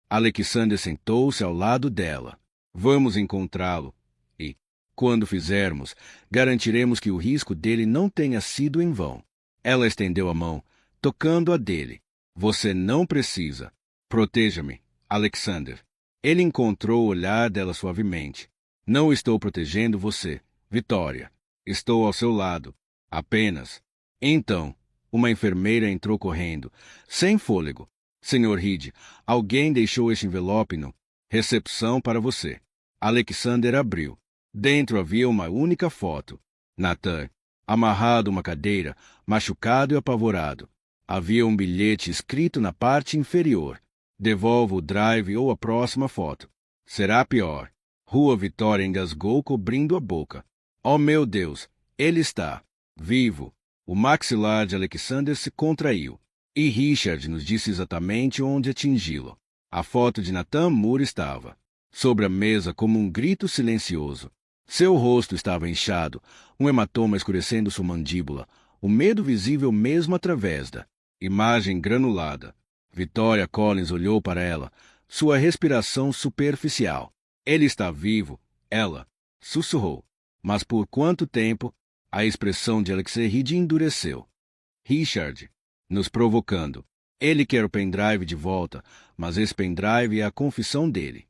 Alexander sentou-se ao lado dela. Vamos encontrá-lo. E, quando fizermos, garantiremos que o risco dele não tenha sido em vão. Ela estendeu a mão, tocando a dele. Você não precisa. Proteja-me, Alexander. Ele encontrou o olhar dela suavemente. Não estou protegendo você, Vitória. Estou ao seu lado. Apenas. Então, uma enfermeira entrou correndo, sem fôlego. Sr. Reed, alguém deixou este envelope no recepção para você. Alexander abriu. Dentro havia uma única foto. Nathan, amarrado a uma cadeira, machucado e apavorado. Havia um bilhete escrito na parte inferior. Devolva o drive ou a próxima foto. Será pior. Rua Vitória engasgou, cobrindo a boca. Oh, meu Deus! Ele está vivo. O maxilar de Alexander se contraiu. E Richard nos disse exatamente onde atingi-lo. A foto de Nathan Moore estava sobre a mesa como um grito silencioso. Seu rosto estava inchado, um hematoma escurecendo sua mandíbula, o medo visível mesmo através da imagem granulada. Victoria Collins olhou para ela, sua respiração superficial. Ele está vivo, ela sussurrou. Mas por quanto tempo? A expressão de Alexei Reed endureceu. Richard, nos provocando. Ele quer o pendrive de volta, mas esse pendrive é a confissão dele.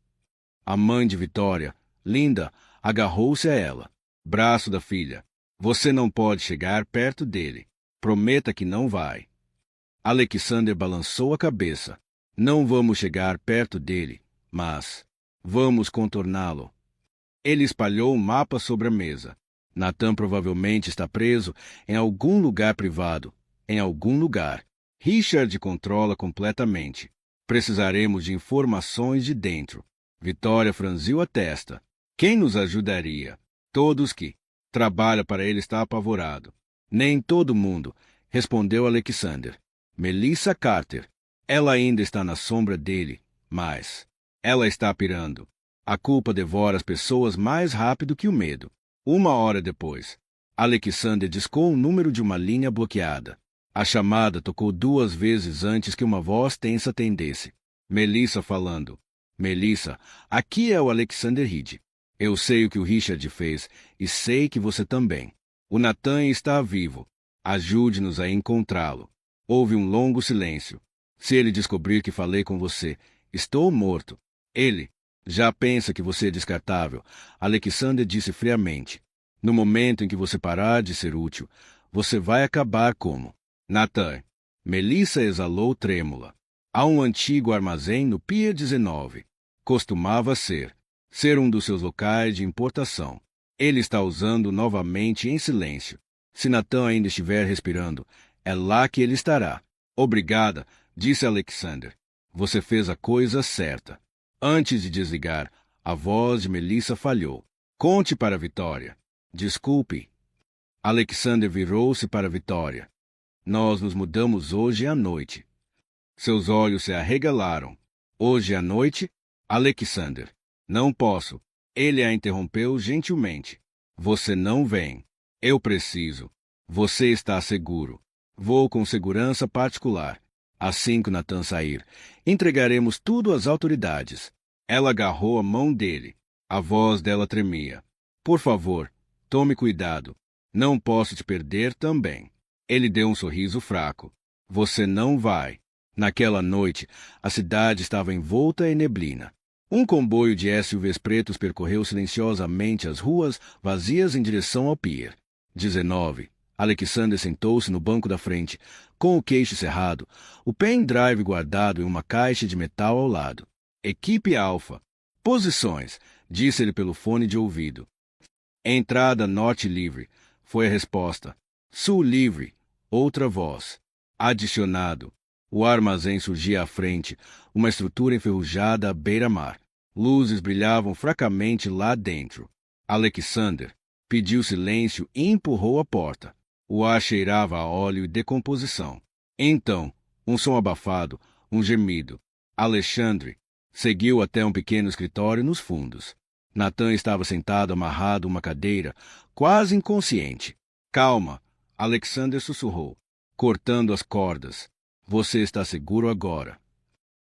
A mãe de Vitória, Linda, agarrou-se a ela. Braço da filha. Você não pode chegar perto dele. Prometa que não vai. Alexander balançou a cabeça. Não vamos chegar perto dele, mas vamos contorná-lo. Ele espalhou um mapa sobre a mesa. Nathan provavelmente está preso em algum lugar privado. Em algum lugar. Richard controla completamente. Precisaremos de informações de dentro. Vitória franziu a testa. Quem nos ajudaria? Todos que trabalham para ele está apavorado. Nem todo mundo, respondeu Alexander. Melissa Carter. Ela ainda está na sombra dele, mas ela está pirando. A culpa devora as pessoas mais rápido que o medo. 1 hora depois, Alexander discou o número de uma linha bloqueada. A chamada tocou 2 vezes antes que uma voz tensa atendesse. Melissa falando. Melissa, aqui é o Alexander Reed. Eu sei o que o Richard fez e sei que você também. O Nathan está vivo. Ajude-nos a encontrá-lo. Houve um longo silêncio. Se ele descobrir que falei com você, estou morto. Ele já pensa que você é descartável, Alexander disse friamente. No momento em que você parar de ser útil, você vai acabar como Nathan. Melissa exalou trêmula. Há um antigo armazém no Pier 19. Costumava ser um dos seus locais de importação. Ele está usando novamente em silêncio. Se Nathan ainda estiver respirando, é lá que ele estará. Obrigada, disse Alexander. Você fez a coisa certa. Antes de desligar, a voz de Melissa falhou. Conte para Vitória. Desculpe. Alexander virou-se para Vitória. Nós nos mudamos hoje à noite. Seus olhos se arregalaram. Hoje à noite? Alexander. Não posso. Ele a interrompeu gentilmente. Você não vem. Eu preciso. Você está seguro. Vou com segurança particular. Assim que Nathan sair, entregaremos tudo às autoridades. Ela agarrou a mão dele. A voz dela tremia. Por favor, tome cuidado. Não posso te perder também. Ele deu um sorriso fraco. Você não vai. Naquela noite, a cidade estava envolta em neblina. Um comboio de SUVs pretos percorreu silenciosamente as ruas vazias em direção ao Pier 19. Alexander sentou-se no banco da frente, com o queixo cerrado, o pendrive guardado em uma caixa de metal ao lado. Equipe Alfa. Posições, disse ele pelo fone de ouvido. Entrada norte livre, foi a resposta. Sul livre, outra voz. Adicionado. O armazém surgia à frente, uma estrutura enferrujada à beira-mar. Luzes brilhavam fracamente lá dentro. Alexander pediu silêncio e empurrou a porta. O ar cheirava a óleo e decomposição. Então, um som abafado, um gemido. Alexandre seguiu até um pequeno escritório nos fundos. Nathan estava sentado amarrado a uma cadeira, quase inconsciente. Calma, Alexander sussurrou, cortando as cordas. Você está seguro agora.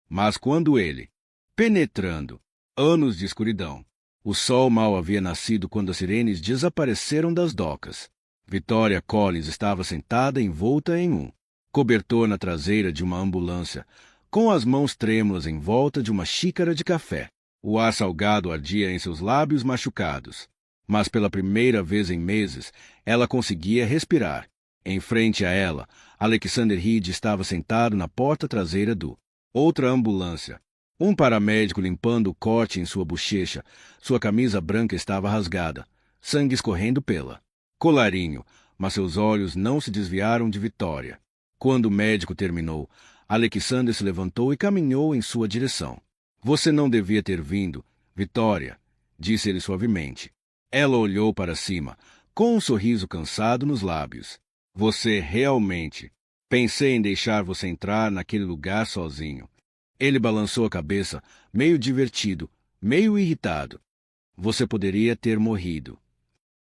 Mas quando ele, penetrando, anos de escuridão. O sol mal havia nascido quando as sirenes desapareceram das docas. Victoria Collins estava sentada envolta em um cobertor na traseira de uma ambulância, com as mãos trêmulas em volta de uma xícara de café. O ar salgado ardia em seus lábios machucados. Mas pela primeira vez em meses, ela conseguia respirar. Em frente a ela, Alexander Reed estava sentado na porta traseira do outra ambulância. Um paramédico limpando o corte em sua bochecha. Sua camisa branca estava rasgada, sangue escorrendo pela colarinho, mas seus olhos não se desviaram de Victoria. Quando o médico terminou, Alexander se levantou e caminhou em sua direção. Você não devia ter vindo, Victoria, disse ele suavemente. Ela olhou para cima, com um sorriso cansado nos lábios. Você realmente... Pensei em deixar você entrar naquele lugar sozinho. Ele balançou a cabeça, meio divertido, meio irritado. Você poderia ter morrido.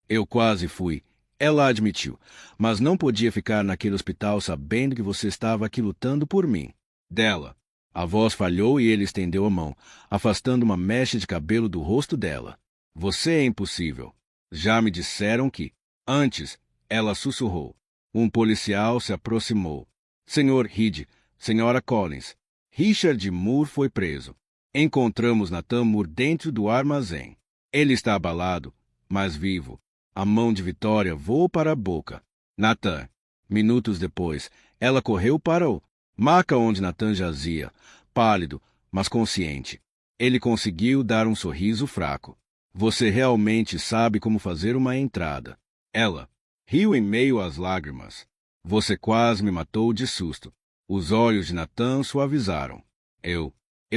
Eu quase fui, ela admitiu, mas não podia ficar naquele hospital sabendo que você estava aqui lutando por mim. Dela. A voz falhou e ele estendeu a mão, afastando uma mecha de cabelo do rosto dela. Você é impossível. Já me disseram que... Antes, ela sussurrou. Um policial se aproximou. Senhor Reed, Senhora Collins, Richard Moore foi preso. Encontramos Nathan Moore dentro do armazém. Ele está abalado, mas vivo. A mão de Victoria voou para a boca. Nathan. Minutos depois, ela correu para o maca onde Nathan jazia, pálido, mas consciente. Ele conseguiu dar um sorriso fraco. Você realmente sabe como fazer uma entrada. Ela riu em meio às lágrimas. Você quase me matou de susto. Os olhos de Nathan suavizaram. Eu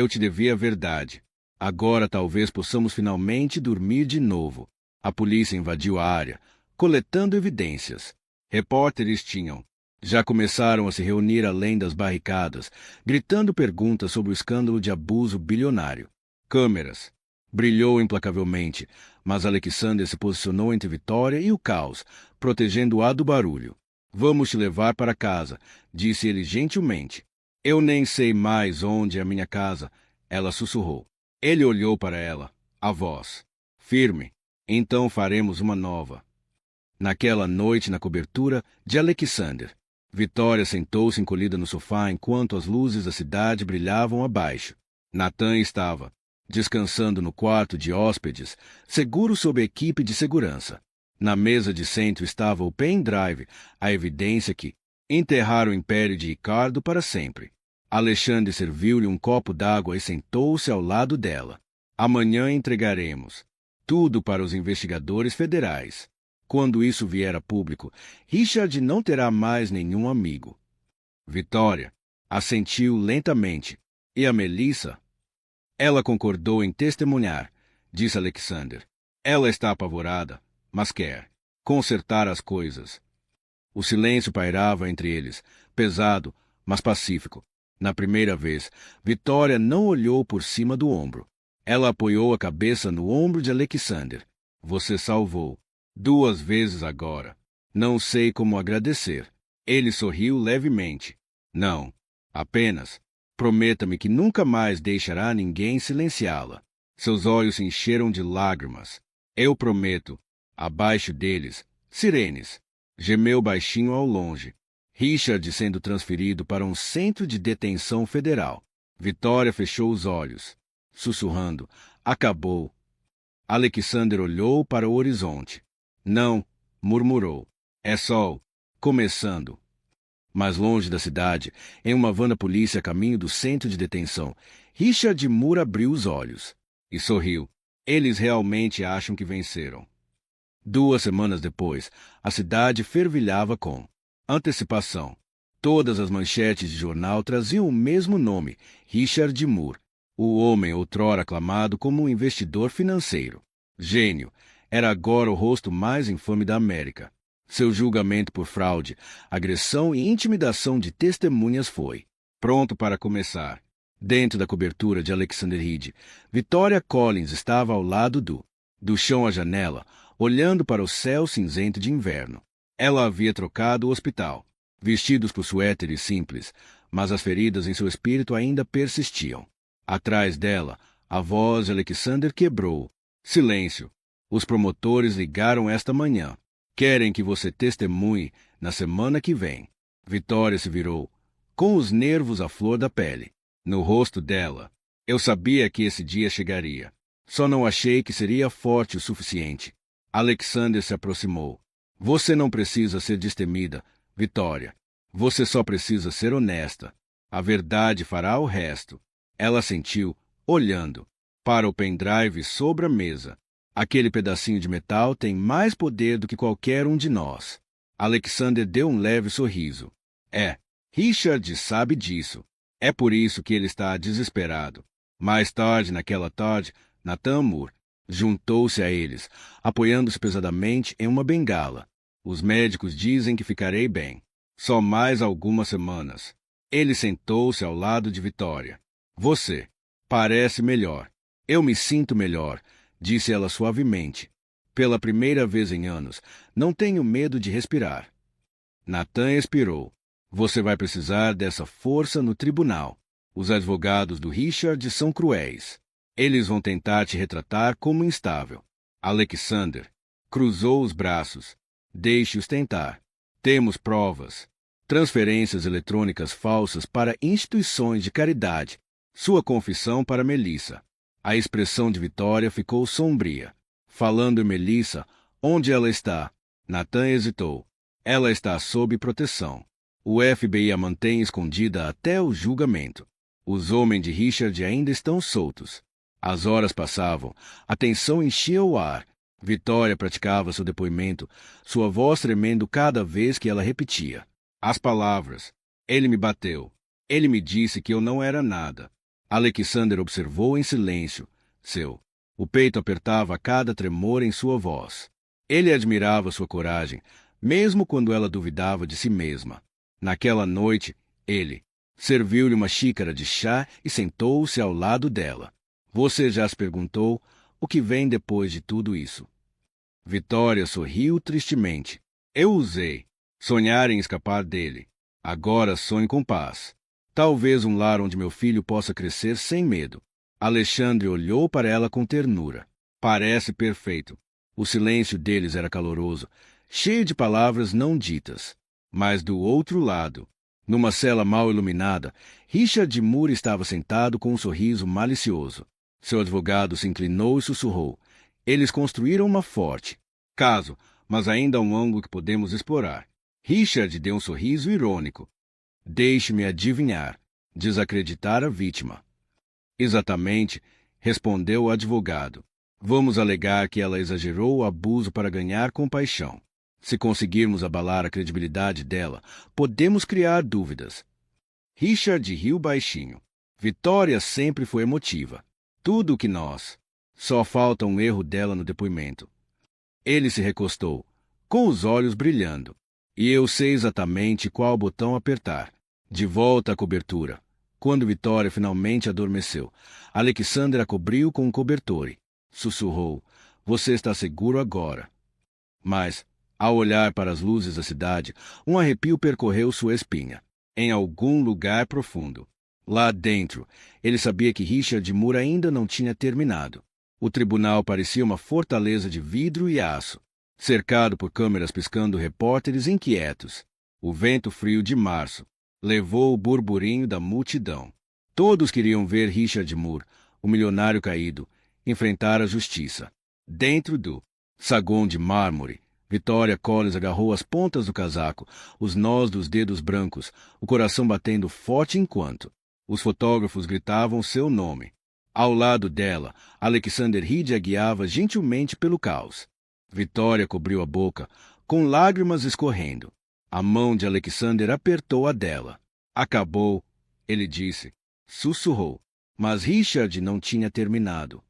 te devia a verdade. Agora talvez possamos finalmente dormir de novo. A polícia invadiu a área, coletando evidências. Repórteres já começaram a se reunir além das barricadas, gritando perguntas sobre o escândalo de abuso bilionário. Câmeras Brilhou implacavelmente, mas Alexander se posicionou entre Vitória e o caos, protegendo-a do barulho. Vamos te levar para casa, disse ele gentilmente. Eu nem sei mais onde é a minha casa, ela sussurrou. Ele olhou para ela, a voz firme. Então faremos uma nova. Naquela noite na cobertura de Alexander, Vitória sentou-se encolhida no sofá enquanto as luzes da cidade brilhavam abaixo. Nathan estava descansando no quarto de hóspedes, seguro sob a equipe de segurança. Na mesa de centro estava o pendrive, a evidência que enterrara o império de Ricardo para sempre. Alexandre serviu-lhe um copo d'água e sentou-se ao lado dela. Amanhã entregaremos tudo para os investigadores federais. Quando isso vier a público, Richard não terá mais nenhum amigo. Vitória assentiu lentamente. E a Melissa? Ela concordou em testemunhar, disse Alexander. Ela está apavorada, mas quer consertar as coisas. O silêncio pairava entre eles, pesado, mas pacífico. Na primeira vez, Vitória não olhou por cima do ombro. Ela apoiou a cabeça no ombro de Alexander. Você salvou 2 vezes agora. Não sei como agradecer. Ele sorriu levemente. Não, apenas prometa-me que nunca mais deixará ninguém silenciá-la. Seus olhos se encheram de lágrimas. Eu prometo. Abaixo deles, sirenes. Gemeu baixinho ao longe. Richard sendo transferido para um centro de detenção federal. Vitória fechou os olhos, sussurrando. Acabou. Alexander olhou para o horizonte. Não, murmurou. É sol. Começando. Mais longe da cidade, em uma van da polícia a caminho do centro de detenção, Richard Moore abriu os olhos e sorriu. Eles realmente acham que venceram. 2 semanas depois, a cidade fervilhava com antecipação. Todas as manchetes de jornal traziam o mesmo nome, Richard Moore, o homem outrora aclamado como um investidor financeiro. Gênio, era agora o rosto mais infame da América. Seu julgamento por fraude, agressão e intimidação de testemunhas foi pronto para começar. Dentro da cobertura de Alexander Reed, Victoria Collins estava ao lado do chão à janela, olhando para o céu cinzento de inverno. Ela havia trocado o hospital, vestidos por suéteres simples, mas as feridas em seu espírito ainda persistiam. Atrás dela, a voz de Alexander quebrou. Silêncio. Os promotores ligaram esta manhã. Querem que você testemunhe na semana que vem. Vitória se virou, com os nervos à flor da pele. No rosto dela, eu sabia que esse dia chegaria. Só não achei que seria forte o suficiente. Alexander se aproximou. Você não precisa ser destemida, Vitória. Você só precisa ser honesta. A verdade fará o resto. Ela sentiu, olhando para o pendrive sobre a mesa. Aquele pedacinho de metal tem mais poder do que qualquer um de nós. Alexander deu um leve sorriso. Richard sabe disso. É por isso que ele está desesperado. Mais tarde, naquela tarde, Nathan Moore juntou-se a eles, apoiando-se pesadamente em uma bengala. Os médicos dizem que ficarei bem. Só mais algumas semanas. Ele sentou-se ao lado de Vitória. Você parece melhor. Eu me sinto melhor, disse ela suavemente. Pela primeira vez em anos, não tenho medo de respirar. Nathan expirou. Você vai precisar dessa força no tribunal. Os advogados do Richard são cruéis. Eles vão tentar te retratar como instável. Alexander cruzou os braços. Deixe-os tentar. Temos provas. Transferências eletrônicas falsas para instituições de caridade. Sua confissão para Melissa. A expressão de Vitória ficou sombria. Falando em Melissa, onde ela está? Nathan hesitou. Ela está sob proteção. O FBI a mantém escondida até o julgamento. Os homens de Richard ainda estão soltos. As horas passavam. A tensão enchia o ar. Vitória praticava seu depoimento, sua voz tremendo cada vez que ela repetia as palavras. Ele me bateu. Ele me disse que eu não era nada. Alexander observou em silêncio. O peito apertava a cada tremor em sua voz. Ele admirava sua coragem, mesmo quando ela duvidava de si mesma. Naquela noite, ele serviu-lhe uma xícara de chá e sentou-se ao lado dela. Você já se perguntou O que vem depois de tudo isso? Vitória sorriu tristemente. Eu usei. Sonhar em escapar dele. Agora sonho com paz. Talvez um lar onde meu filho possa crescer sem medo. Alexandre olhou para ela com ternura. Parece perfeito. O silêncio deles era caloroso, cheio de palavras não ditas. Mas do outro lado, numa cela mal iluminada, Richard Moore estava sentado com um sorriso malicioso. Seu advogado se inclinou e sussurrou. Eles construíram uma forte. Caso, mas ainda há um ângulo que podemos explorar. Richard deu um sorriso irônico. Deixe-me adivinhar. Desacreditar a vítima. Exatamente, respondeu o advogado. Vamos alegar que ela exagerou o abuso para ganhar compaixão. Se conseguirmos abalar a credibilidade dela, podemos criar dúvidas. Richard riu baixinho. Vitória sempre foi emotiva. Tudo o que nós. Só falta um erro dela no depoimento. Ele se recostou, com os olhos brilhando. E eu sei exatamente qual botão apertar. De volta à cobertura. Quando Vitória finalmente adormeceu, Alexander a cobriu com um cobertor. Sussurrou. Você está seguro agora. Mas, ao olhar para as luzes da cidade, um arrepio percorreu sua espinha. Em algum lugar profundo. Lá dentro, ele sabia que Richard Moore ainda não tinha terminado. O tribunal parecia uma fortaleza de vidro e aço, cercado por câmeras piscando repórteres inquietos. O vento frio de março levou o burburinho da multidão. Todos queriam ver Richard Moore, o milionário caído, enfrentar a justiça. Dentro do saguão de mármore, Vitória Collins agarrou as pontas do casaco, os nós dos dedos brancos, o coração batendo forte enquanto os fotógrafos gritavam seu nome. Ao lado dela, Alexander Reed a guiava gentilmente pelo caos. Vitória cobriu a boca, com lágrimas escorrendo. A mão de Alexander apertou a dela. Acabou, ele disse. Sussurrou. Mas Richard não tinha terminado.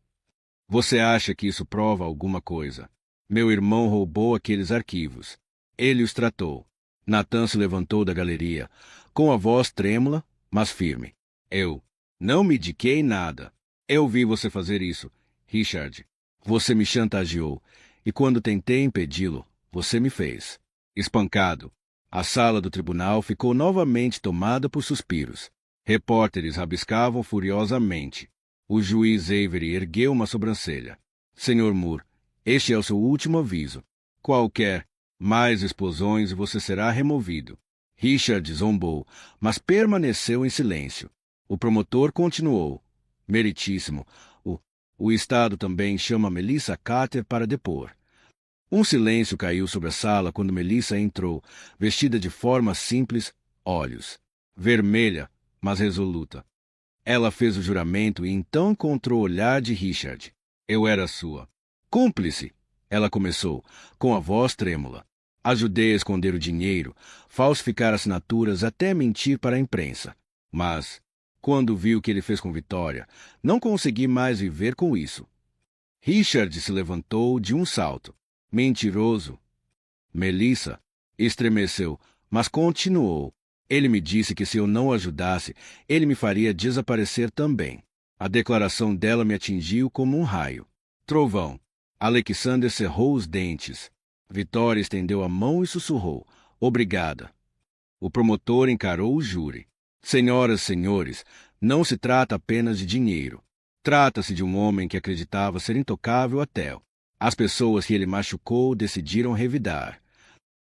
Você acha que isso prova alguma coisa? Meu irmão roubou aqueles arquivos. Ele os tratou. Nathan se levantou da galeria, com a voz trêmula, mas firme. Eu não me indiquei nada. Eu vi você fazer isso, Richard. Você me chantageou, e quando tentei impedi-lo, você me fez. Espancado. A sala do tribunal ficou novamente tomada por suspiros. Repórteres rabiscavam furiosamente. O juiz Avery ergueu uma sobrancelha. Senhor Moore, este é o seu último aviso. Qualquer mais explosões e você será removido. Richard zombou, mas permaneceu em silêncio. O promotor continuou. Meritíssimo. O Estado também chama Melissa Carter para depor. Um silêncio caiu sobre a sala quando Melissa entrou, vestida de forma simples, olhos. Vermelha, mas resoluta. Ela fez o juramento e então encontrou o olhar de Richard. Eu era sua cúmplice, ela começou, com a voz trêmula. Ajudei a esconder o dinheiro, falsificar assinaturas até mentir para a imprensa. Mas, quando vi o que ele fez com Vitória, não consegui mais viver com isso. Richard se levantou de um salto. Mentiroso. Melissa estremeceu, mas continuou. Ele me disse que se eu não o ajudasse, ele me faria desaparecer também. A declaração dela me atingiu como um raio. Trovão. Alexander cerrou os dentes. Vitória estendeu a mão e sussurrou. Obrigada. O promotor encarou o júri. Senhoras e senhores, não se trata apenas de dinheiro. Trata-se de um homem que acreditava ser intocável até. As pessoas que ele machucou decidiram revidar.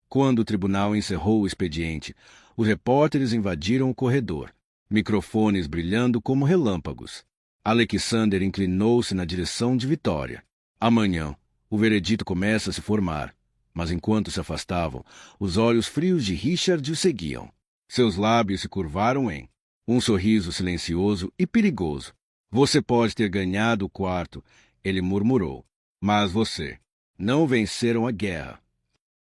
Quando o tribunal encerrou o expediente, os repórteres invadiram o corredor, microfones brilhando como relâmpagos. Alexander inclinou-se na direção de Vitória. Amanhã, o veredito começa a se formar, mas enquanto se afastavam, os olhos frios de Richard o seguiam. Seus lábios se curvaram em um sorriso silencioso e perigoso. Você pode ter ganhado o quarto, ele murmurou, mas você não venceram a guerra.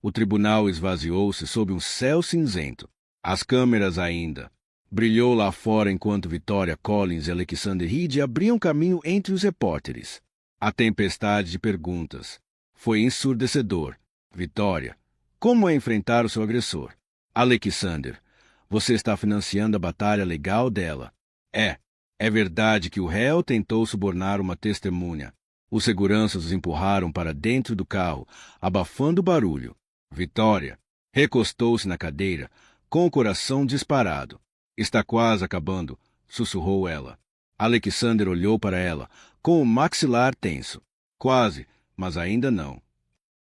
O tribunal esvaziou-se sob um céu cinzento. As câmeras ainda. Brilhou lá fora enquanto Vitória Collins e Alexander Reed abriam caminho entre os repórteres. A tempestade de perguntas. Foi ensurdecedor. Vitória, como é enfrentar o seu agressor? Alexander, você está financiando a batalha legal dela. É verdade que o réu tentou subornar uma testemunha. Os seguranças os empurraram para dentro do carro, abafando o barulho. Vitória recostou-se na cadeira, com o coração disparado. Está quase acabando, sussurrou ela. Alexander olhou para ela, com o maxilar tenso. Quase, mas ainda não.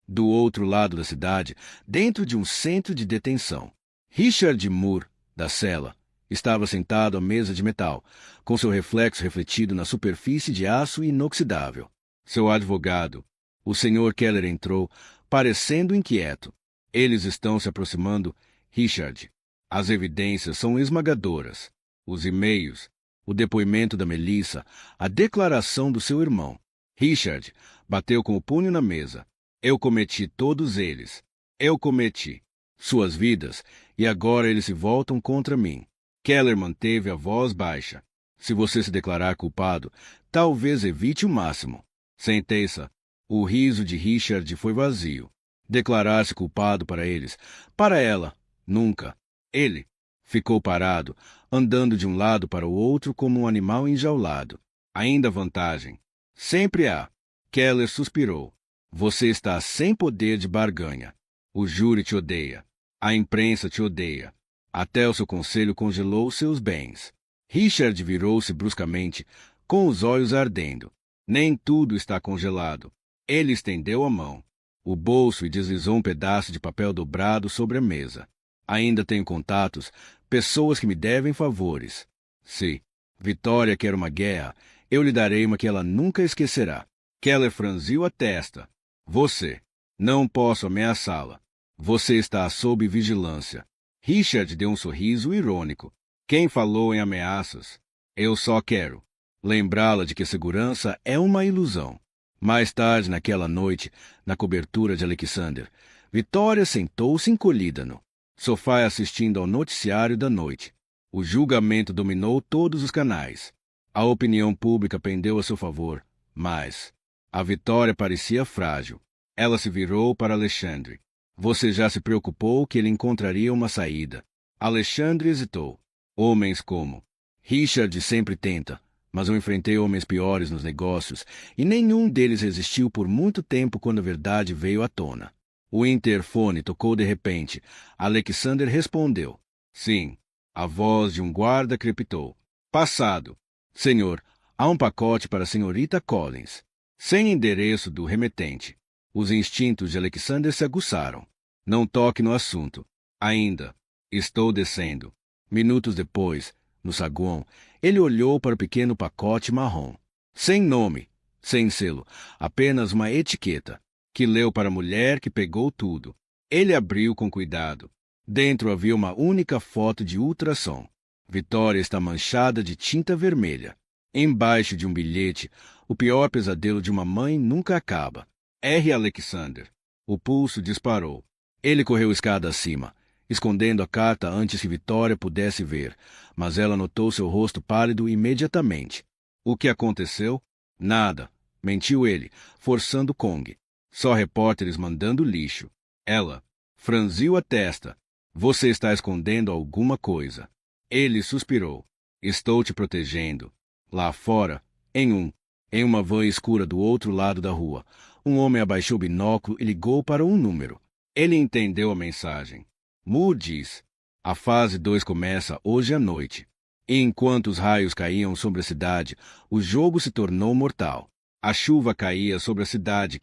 Do outro lado da cidade, dentro de um centro de detenção, Richard Moore, da cela, estava sentado à mesa de metal, com seu reflexo refletido na superfície de aço inoxidável. Seu advogado, o Sr. Keller, entrou, parecendo inquieto. Eles estão se aproximando, Richard. As evidências são esmagadoras. Os e-mails, o depoimento da Melissa, a declaração do seu irmão. Richard bateu com o punho na mesa. Eu cometi todos eles. Eu cometi suas vidas, e agora eles se voltam contra mim. Keller manteve a voz baixa. Se você se declarar culpado, talvez evite o máximo. Sentença. O riso de Richard foi vazio. Declarar-se culpado para eles. Para ela, nunca. Ele ficou parado, andando de um lado para o outro como um animal enjaulado. Ainda vantagem. Sempre há. Keller suspirou. Você está sem poder de barganha. O júri te odeia. A imprensa te odeia. Até o seu conselho congelou seus bens. Richard virou-se bruscamente, com os olhos ardendo. Nem tudo está congelado. Ele estendeu a mão, o bolso, e deslizou um pedaço de papel dobrado sobre a mesa. Ainda tenho contatos, pessoas que me devem favores. Se Vitória quer uma guerra, eu lhe darei uma que ela nunca esquecerá. Keller franziu a testa. Você. Não posso ameaçá-la. Você está sob vigilância. Richard deu um sorriso irônico. Quem falou em ameaças? Eu só quero lembrá-la de que segurança é uma ilusão. Mais tarde naquela noite, na cobertura de Alexander, Vitória sentou-se encolhida no sofá assistindo ao noticiário da noite. O julgamento dominou todos os canais. A opinião pública pendeu a seu favor, mas a Vitória parecia frágil. Ela se virou para Alexandre. Você já se preocupou que ele encontraria uma saída? Alexandre hesitou. Homens como Richard sempre tenta, mas eu enfrentei homens piores nos negócios e nenhum deles resistiu por muito tempo quando a verdade veio à tona. O interfone tocou de repente. Alexander respondeu. Sim. A voz de um guarda crepitou. Passado. Senhor, há um pacote para a senhorita Collins. Sem endereço do remetente. Os instintos de Alexander se aguçaram. Não toque no assunto. Ainda. Estou descendo. Minutos depois, no saguão, ele olhou para o pequeno pacote marrom. Sem nome, sem selo, apenas uma etiqueta, que leu para a mulher que pegou tudo. Ele abriu com cuidado. Dentro havia uma única foto de ultrassom. Vitória está manchada de tinta vermelha. Embaixo de um bilhete, o pior pesadelo de uma mãe nunca acaba. R. Alexander. O pulso disparou. Ele correu escada acima, escondendo a carta antes que Vitória pudesse ver, mas ela notou seu rosto pálido imediatamente. O que aconteceu? Nada, mentiu ele, forçando Kong. Só repórteres mandando lixo. Ela franziu a testa. Você está escondendo alguma coisa. Ele suspirou. Estou te protegendo. Lá fora, em uma van escura do outro lado da rua, um homem abaixou o binóculo e ligou para um número. Ele entendeu a mensagem. Moore diz. A fase 2 começa hoje à noite. E enquanto os raios caíam sobre a cidade, o jogo se tornou mortal. A chuva caía sobre a cidade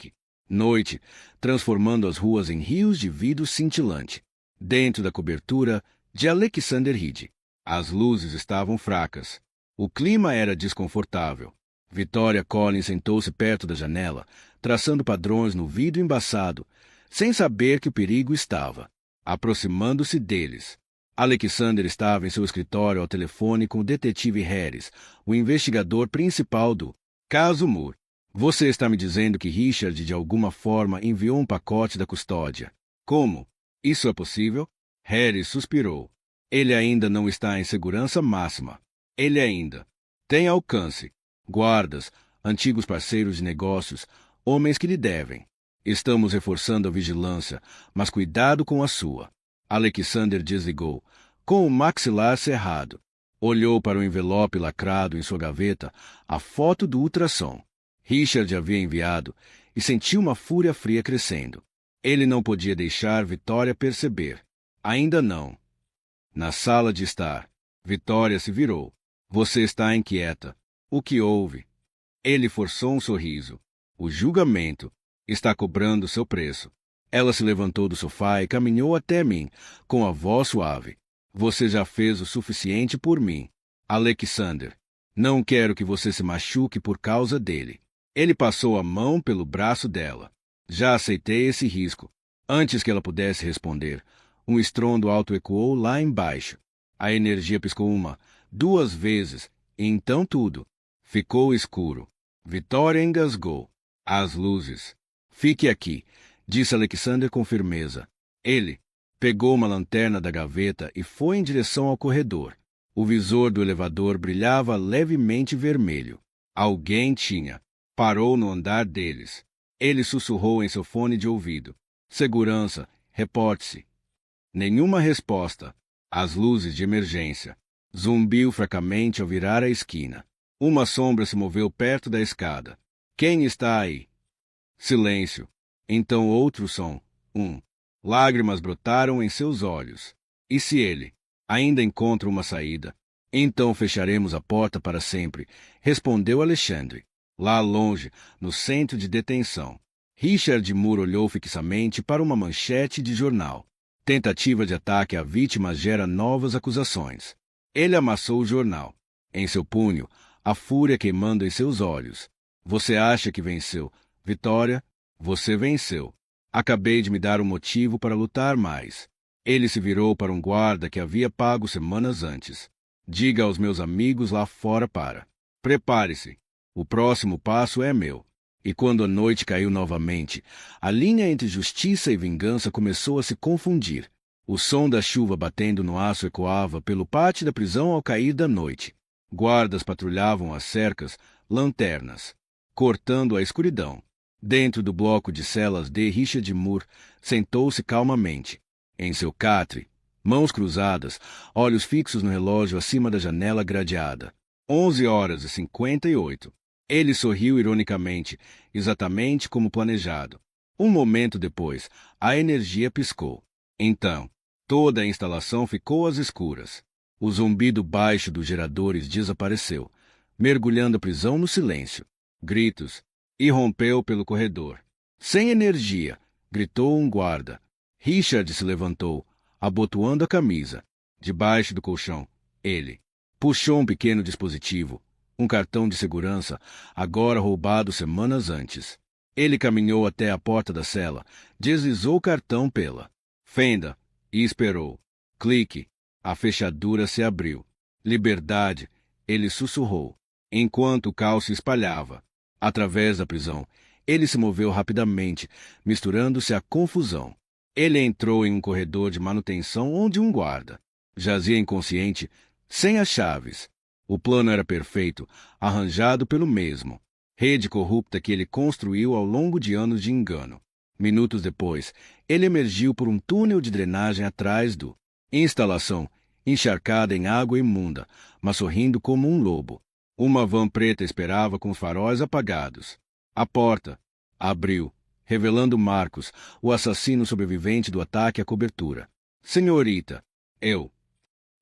noite, transformando as ruas em rios de vidro cintilante. Dentro da cobertura de Alexander Reed, as luzes estavam fracas. O clima era desconfortável. Vitória Collins sentou-se perto da janela, traçando padrões no vidro embaçado, sem saber que o perigo estava aproximando-se deles. Alexander estava em seu escritório ao telefone com o detetive Harris, o investigador principal do caso Moore. Você está me dizendo que Richard de alguma forma enviou um pacote da custódia. Como? Isso é possível? Harris suspirou. Ele ainda não está em segurança máxima. Ele ainda tem alcance. Guardas, antigos parceiros de negócios, homens que lhe devem. Estamos reforçando a vigilância, mas cuidado com a sua. Alexander desligou, com o maxilar cerrado. Olhou para o envelope lacrado em sua gaveta, a foto do ultrassom. Richard havia enviado e sentiu uma fúria fria crescendo. Ele não podia deixar Vitória perceber. Ainda não. Na sala de estar, Vitória se virou. Você está inquieta. O que houve? Ele forçou um sorriso. O julgamento está cobrando seu preço. Ela se levantou do sofá e caminhou até mim, com a voz suave. Você já fez o suficiente por mim, Alexander. Não quero que você se machuque por causa dele. Ele passou a mão pelo braço dela. Já aceitei esse risco. Antes que ela pudesse responder, um estrondo alto ecoou lá embaixo. A energia piscou uma, duas vezes, e então tudo ficou escuro. Vitória engasgou. As luzes. Fique aqui, disse Alexander com firmeza. Ele pegou uma lanterna da gaveta e foi em direção ao corredor. O visor do elevador brilhava levemente vermelho. Alguém tinha. Parou no andar deles. Ele sussurrou em seu fone de ouvido. Segurança, reporte-se. Nenhuma resposta. As luzes de emergência. Zumbiu fracamente ao virar a esquina. Uma sombra se moveu perto da escada. Quem está aí? Silêncio. Então outro som. Lágrimas brotaram em seus olhos. E se ele ainda encontra uma saída? Então fecharemos a porta para sempre, respondeu Alexandre. Lá longe, no centro de detenção. Richard Moore olhou fixamente para uma manchete de jornal. Tentativa de ataque à vítima gera novas acusações. Ele amassou o jornal. Em seu punho, a fúria queimando em seus olhos. Você acha que venceu? Vitória, você venceu. Acabei de me dar um motivo para lutar mais. Ele se virou para um guarda que havia pago semanas antes. Diga aos meus amigos lá fora para. Prepare-se. O próximo passo é meu. E quando a noite caiu novamente, a linha entre justiça e vingança começou a se confundir. O som da chuva batendo no aço ecoava pelo pátio da prisão ao cair da noite. Guardas patrulhavam as cercas, lanternas, cortando a escuridão. Dentro do bloco de celas de Richard Moore, sentou-se calmamente. Em seu catre, mãos cruzadas, olhos fixos no relógio acima da janela gradeada. 11h58. Ele sorriu ironicamente, exatamente como planejado. Um momento depois, a energia piscou. Então, toda a instalação ficou às escuras. O zumbido baixo dos geradores desapareceu, mergulhando a prisão no silêncio. Gritos. Irrompeu pelo corredor. Sem energia, gritou um guarda. Richard se levantou, abotoando a camisa. Debaixo do colchão, ele puxou um pequeno dispositivo, um cartão de segurança, agora roubado semanas antes. Ele caminhou até a porta da cela, deslizou o cartão pela fenda e esperou. Clique. A fechadura se abriu. Liberdade, ele sussurrou, enquanto o caos se espalhava. Através da prisão, ele se moveu rapidamente, misturando-se à confusão. Ele entrou em um corredor de manutenção onde um guarda jazia inconsciente, sem as chaves. O plano era perfeito, arranjado pelo mesmo. Rede corrupta que ele construiu ao longo de anos de engano. Minutos depois, ele emergiu por um túnel de drenagem atrás do instalação, encharcada em água imunda, mas sorrindo como um lobo. Uma van preta esperava com os faróis apagados. A porta abriu, revelando Marcos, o assassino sobrevivente do ataque à cobertura. Senhorita, eu.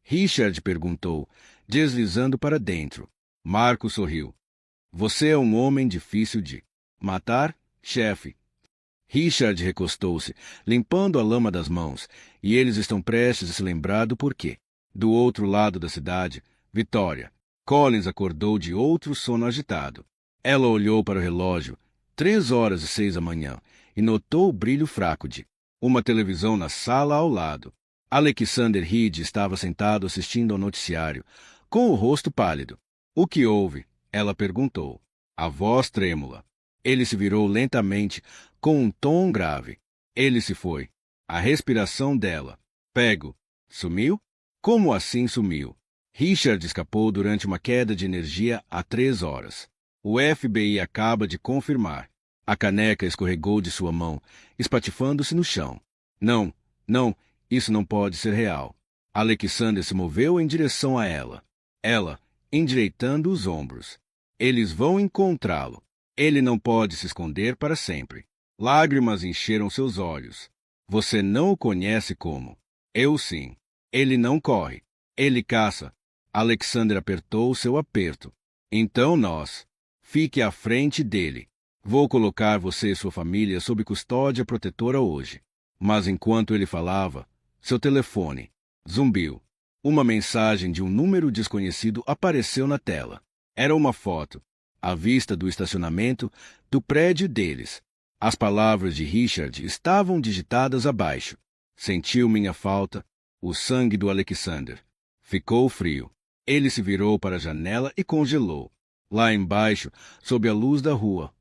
Richard perguntou, deslizando para dentro. Marcos sorriu. Você é um homem difícil de matar, chefe. Richard recostou-se, limpando a lama das mãos, e eles estão prestes a se lembrar do porquê. Do outro lado da cidade, Vitória. Collins acordou de outro sono agitado. Ela olhou para o relógio, 3h06 da manhã, e notou o brilho fraco de uma televisão na sala ao lado. Alexander Reed estava sentado assistindo ao noticiário, com o rosto pálido. O que houve? Ela perguntou. A voz trêmula. Ele se virou lentamente, com um tom grave. Ele se foi. A respiração dela. Pego. Sumiu? Como assim sumiu? Richard escapou durante uma queda de energia há 3 horas. O FBI acaba de confirmar. A caneca escorregou de sua mão, espatifando-se no chão. Não, isso não pode ser real. Alexander se moveu em direção a ela. Ela, endireitando os ombros. Eles vão encontrá-lo. Ele não pode se esconder para sempre. Lágrimas encheram seus olhos. Você não o conhece como? Eu sim. Ele não corre. Ele caça. Alexander apertou seu aperto. Então nós. Fique à frente dele. Vou colocar você e sua família sob custódia protetora hoje. Mas enquanto ele falava, seu telefone zumbiu. Uma mensagem de um número desconhecido apareceu na tela. Era uma foto, à vista do estacionamento do prédio deles. As palavras de Richard estavam digitadas abaixo. Sentiu minha falta, o sangue do Alexander. Ficou frio. Ele se virou para a janela e congelou. Lá embaixo, sob a luz da rua,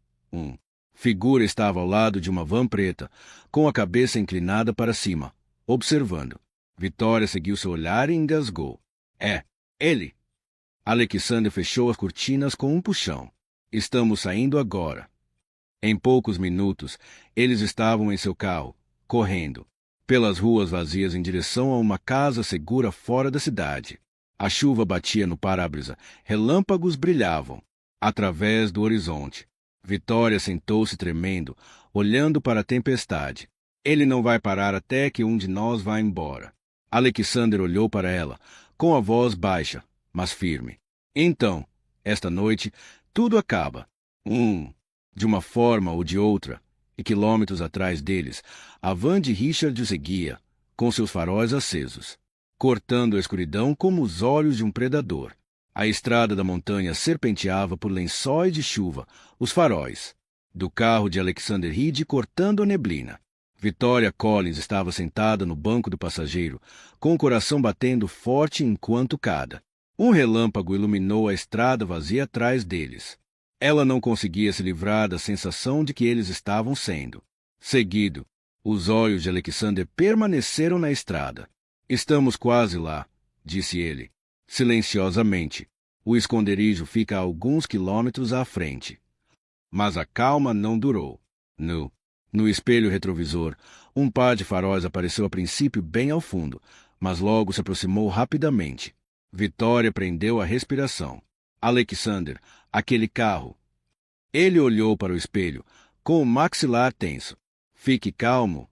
figura estava ao lado de uma van preta, com a cabeça inclinada para cima, observando. Vitória seguiu seu olhar e engasgou. É, ele. Alexander fechou as cortinas com um puxão. Estamos saindo agora. Em poucos minutos, eles estavam em seu carro, correndo, pelas ruas vazias em direção a uma casa segura fora da cidade. A chuva batia no para-brisa, relâmpagos brilhavam, através do horizonte. Vitória sentou-se tremendo, olhando para a tempestade. Ele não vai parar até que um de nós vá embora. Alexander olhou para ela, com a voz baixa, mas firme. Então, esta noite, tudo acaba. De uma forma ou de outra, e quilômetros atrás deles, a van de Richard o seguia, com seus faróis acesos, cortando a escuridão como os olhos de um predador. A estrada da montanha serpenteava por lençóis de chuva, os faróis do carro de Alexander Reed cortando a neblina. Victoria Collins estava sentada no banco do passageiro, com o coração batendo forte enquanto cada. Um relâmpago iluminou a estrada vazia atrás deles. Ela não conseguia se livrar da sensação de que eles estavam sendo seguidos. Os olhos de Alexander permaneceram na estrada. Estamos quase lá, disse ele, silenciosamente. O esconderijo fica a alguns quilômetros à frente. Mas a calma não durou. No espelho retrovisor, um par de faróis apareceu a princípio bem ao fundo, mas logo se aproximou rapidamente. Vitória prendeu a respiração. Alexander, aquele carro. Ele olhou para o espelho, com o maxilar tenso. Fique calmo.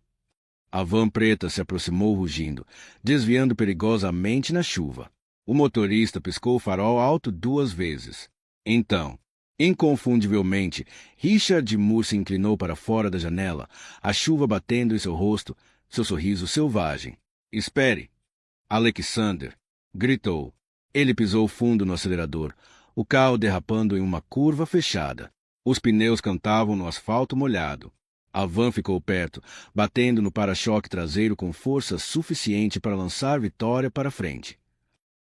A van preta se aproximou rugindo, desviando perigosamente na chuva. O motorista piscou o farol alto 2 vezes. Então, inconfundivelmente, Richard Moore se inclinou para fora da janela, a chuva batendo em seu rosto, seu sorriso selvagem. Espere! Alexander! Gritou. Ele pisou fundo no acelerador, o carro derrapando em uma curva fechada. Os pneus cantavam no asfalto molhado. A van ficou perto, batendo no para-choque traseiro com força suficiente para lançar Vitória para frente.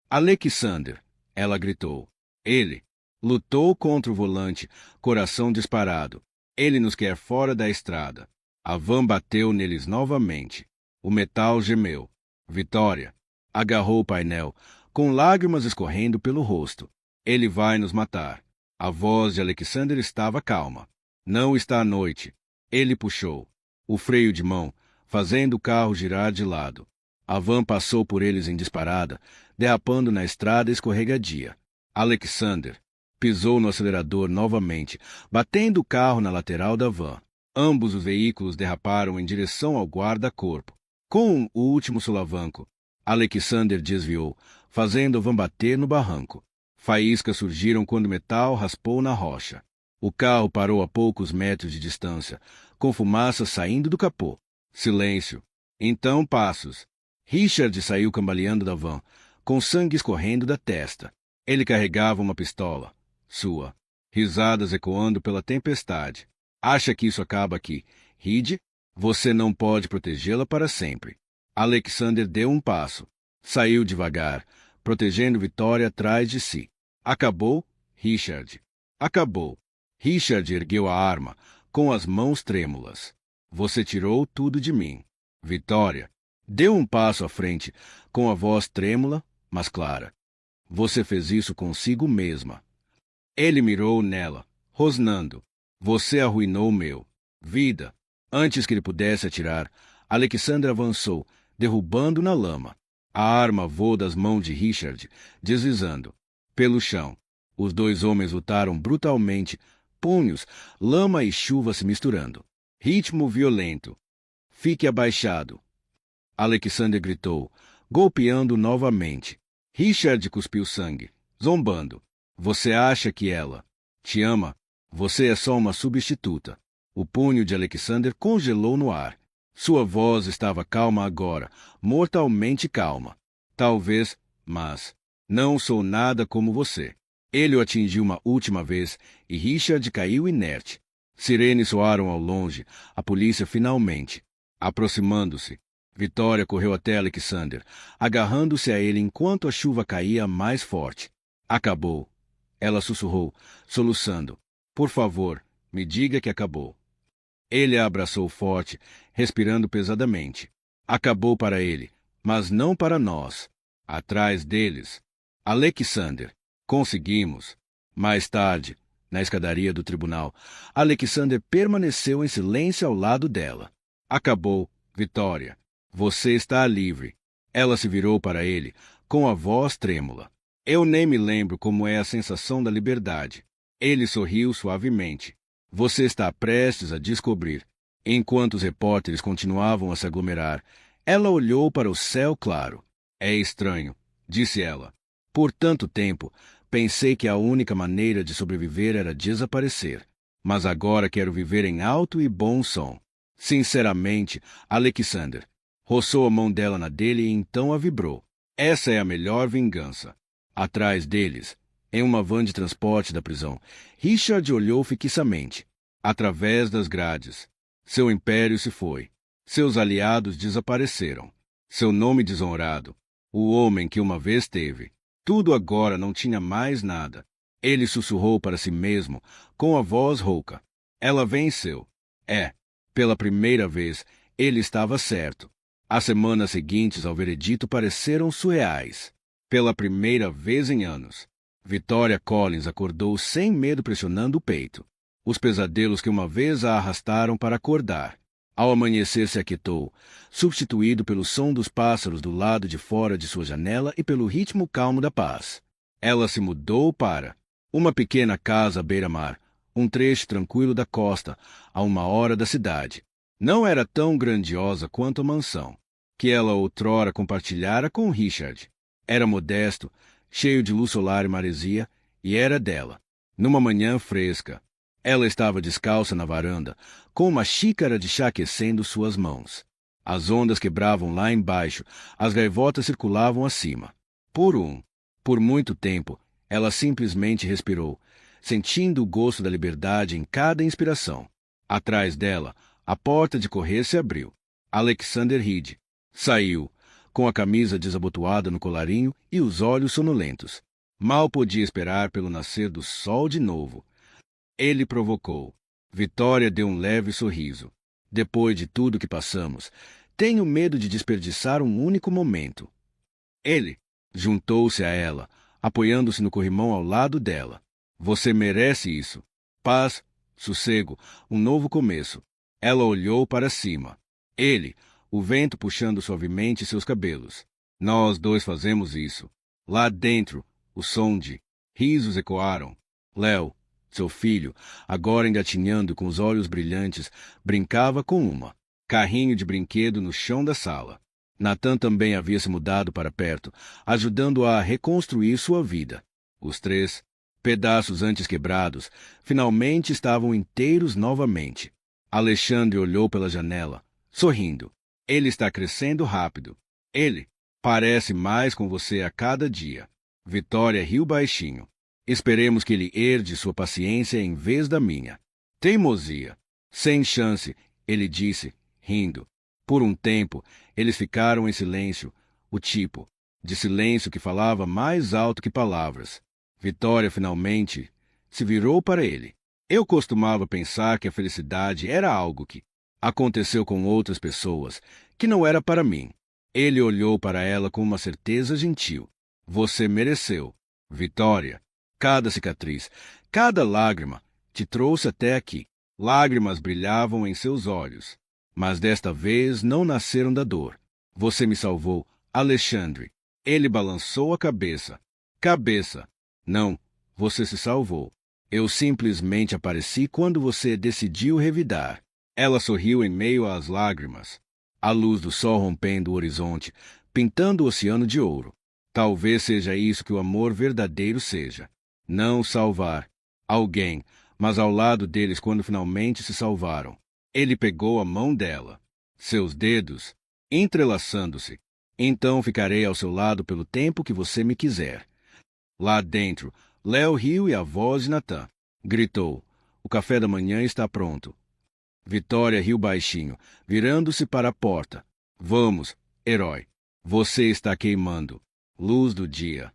Alexander! Ela gritou. Ele lutou contra o volante, coração disparado. Ele nos quer fora da estrada. A van bateu neles novamente. O metal gemeu. Vitória agarrou o painel, com lágrimas escorrendo pelo rosto. Ele vai nos matar. A voz de Alexander estava calma. Não está à noite. Ele puxou o freio de mão, fazendo o carro girar de lado. A van passou por eles em disparada, derrapando na estrada escorregadia. Alexander pisou no acelerador novamente, batendo o carro na lateral da van. Ambos os veículos derraparam em direção ao guarda-corpo. Com o último solavanco, Alexander desviou, fazendo a van bater no barranco. Faíscas surgiram quando o metal raspou na rocha. O carro parou a poucos metros de distância, com fumaça saindo do capô. Silêncio. Então passos. Richard saiu cambaleando da van, com sangue escorrendo da testa. Ele carregava uma pistola. Sua. Risadas ecoando pela tempestade. Acha que isso acaba aqui, Reed? Você não pode protegê-la para sempre. Alexander deu um passo. Saiu devagar, protegendo Vitória atrás de si. Acabou, Richard. Acabou. Richard ergueu a arma, com as mãos trêmulas. Você tirou tudo de mim. Vitória deu um passo à frente, com a voz trêmula, mas clara. Você fez isso consigo mesma. Ele mirou nela, rosnando. Você arruinou meu vida. Antes que ele pudesse atirar, Alexander avançou, derrubando na lama. A arma voou das mãos de Richard, deslizando pelo chão. Os 2 homens lutaram brutalmente, punhos, lama e chuva se misturando. Ritmo violento. Fique abaixado. Alexander gritou, golpeando novamente. Richard cuspiu sangue, zombando. Você acha que ela te ama? Você é só uma substituta. O punho de Alexander congelou no ar. Sua voz estava calma agora, mortalmente calma. Talvez, mas não sou nada como você. Ele o atingiu uma última vez e Richard caiu inerte. Sirenes soaram ao longe, a polícia finalmente. Aproximando-se, Vitória correu até Alexander, agarrando-se a ele enquanto a chuva caía mais forte. Acabou. Ela sussurrou, soluçando. Por favor, me diga que acabou. Ele a abraçou forte, respirando pesadamente. Acabou para ele, mas não para nós. Atrás deles. Alexander. Conseguimos. Mais tarde, na escadaria do tribunal, Alexander permaneceu em silêncio ao lado dela. Acabou, Vitória. Você está livre. Ela se virou para ele, com a voz trêmula. Eu nem me lembro como é a sensação da liberdade. Ele sorriu suavemente. Você está prestes a descobrir. Enquanto os repórteres continuavam a se aglomerar, ela olhou para o céu claro. É estranho, disse ela. Por tanto tempo, pensei que a única maneira de sobreviver era desaparecer. Mas agora quero viver em alto e bom som. Sinceramente, Alexander. Roçou a mão dela na dele e então a vibrou. Essa é a melhor vingança. Atrás deles, em uma van de transporte da prisão, Richard olhou fixamente. Através das grades. Seu império se foi. Seus aliados desapareceram. Seu nome desonrado. O homem que uma vez teve. Tudo agora não tinha mais nada. Ele sussurrou para si mesmo, com a voz rouca. Ela venceu. Pela primeira vez, ele estava certo. As semanas seguintes ao veredito pareceram surreais. Pela primeira vez em anos, Victoria Collins acordou sem medo pressionando o peito. Os pesadelos que uma vez a arrastaram para acordar. Ao amanhecer se aquietou, substituído pelo som dos pássaros do lado de fora de sua janela e pelo ritmo calmo da paz. Ela se mudou para uma pequena casa à beira-mar, um trecho tranquilo da costa, a 1 hora da cidade. Não era tão grandiosa quanto a mansão, que ela outrora compartilhara com Richard. Era modesto, cheio de luz solar e maresia, e era dela. Numa manhã fresca, ela estava descalça na varanda, com uma xícara de chá aquecendo suas mãos. As ondas quebravam lá embaixo, as gaivotas circulavam acima. Por muito tempo, ela simplesmente respirou, sentindo o gosto da liberdade em cada inspiração. Atrás dela, a porta de correr se abriu. Alexander Reed saiu, com a camisa desabotoada no colarinho e os olhos sonolentos. Mal podia esperar pelo nascer do sol de novo. Ele provocou. Vitória deu um leve sorriso. Depois de tudo que passamos, tenho medo de desperdiçar um único momento. Ele juntou-se a ela, apoiando-se no corrimão ao lado dela. Você merece isso. Paz, sossego, um novo começo. Ela olhou para cima. Ele, o vento puxando suavemente seus cabelos. Nós dois fazemos isso. Lá dentro, o som de risos ecoaram. Léo, seu filho, agora engatinhando com os olhos brilhantes, brincava com uma carrinho de brinquedo no chão da sala. Nathan também havia se mudado para perto, ajudando-a a reconstruir sua vida. Os 3 pedaços antes quebrados finalmente estavam inteiros novamente. Alexandre olhou pela janela, sorrindo. Ele está crescendo rápido. Ele parece mais com você a cada dia. Vitória riu baixinho. Esperemos que ele herde sua paciência em vez da minha. Teimosia. Sem chance, ele disse, rindo. Por um tempo, eles ficaram em silêncio, o tipo de silêncio que falava mais alto que palavras. Vitória finalmente se virou para ele. Eu costumava pensar que a felicidade era algo que aconteceu com outras pessoas, que não era para mim. Ele olhou para ela com uma certeza gentil. Você mereceu, Vitória. Cada cicatriz, cada lágrima te trouxe até aqui. Lágrimas brilhavam em seus olhos, mas desta vez não nasceram da dor. Você me salvou, Alexandre. Ele balançou a cabeça. Cabeça. Não, você se salvou. Eu simplesmente apareci quando você decidiu revidar. Ela sorriu em meio às lágrimas. A luz do sol rompendo o horizonte, pintando o oceano de ouro. Talvez seja isso que o amor verdadeiro seja. Não salvar alguém, mas ao lado deles quando finalmente se salvaram. Ele pegou a mão dela. Seus dedos, entrelaçando-se. Então ficarei ao seu lado pelo tempo que você me quiser. Lá dentro, Léo riu e a voz de Natan gritou: o café da manhã está pronto. Vitória riu baixinho, virando-se para a porta. Vamos, herói. Você está queimando. Luz do dia.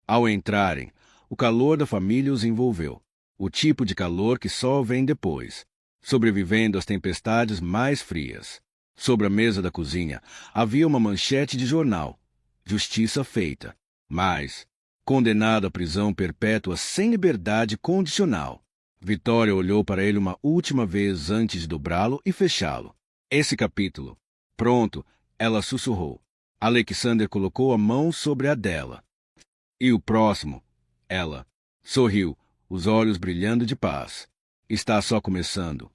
Ao entrarem, o calor da família os envolveu. O tipo de calor que só vem depois, sobrevivendo às tempestades mais frias. Sobre a mesa da cozinha havia uma manchete de jornal. Justiça feita. Mas, condenado à prisão perpétua sem liberdade condicional. Vitória olhou para ele uma última vez antes de dobrá-lo e fechá-lo. Esse capítulo. Pronto, ela sussurrou. Alexander colocou a mão sobre a dela. E o próximo? Ela sorriu, os olhos brilhando de paz. Está só começando.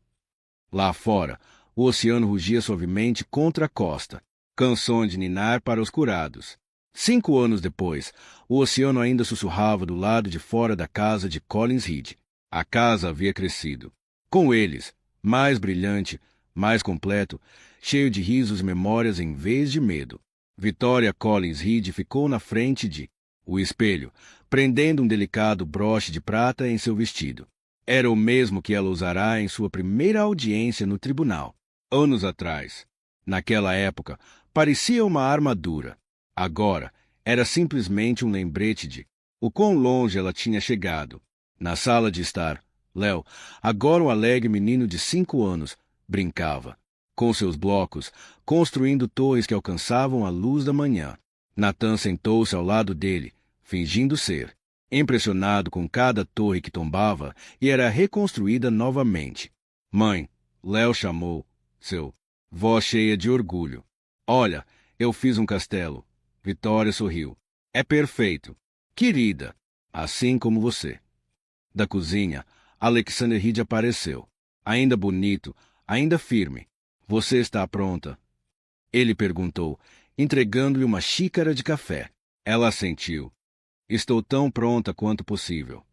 Lá fora, o oceano rugia suavemente contra a costa. Canções de ninar para os curados. 5 anos depois, o oceano ainda sussurrava do lado de fora da casa de Collins Reed. A casa havia crescido. Com eles, mais brilhante, mais completo, cheio de risos e memórias em vez de medo. Vitória Collins Reed ficou na frente de o espelho, prendendo um delicado broche de prata em seu vestido. Era o mesmo que ela usará em sua primeira audiência no tribunal. Anos atrás. Naquela época, parecia uma armadura. Agora, era simplesmente um lembrete de o quão longe ela tinha chegado. Na sala de estar, Léo, agora um alegre menino de 5 anos, brincava, com seus blocos, construindo torres que alcançavam a luz da manhã. Natan sentou-se ao lado dele, fingindo ser, impressionado com cada torre que tombava e era reconstruída novamente. Mãe, Léo chamou, seu, voz cheia de orgulho. Olha, eu fiz um castelo. Vitória sorriu. É perfeito. Querida, assim como você. Da cozinha, Alexander Reed apareceu. Ainda bonito, ainda firme. Você está pronta? Ele perguntou, entregando-lhe uma xícara de café. Ela assentiu. Estou tão pronta quanto possível.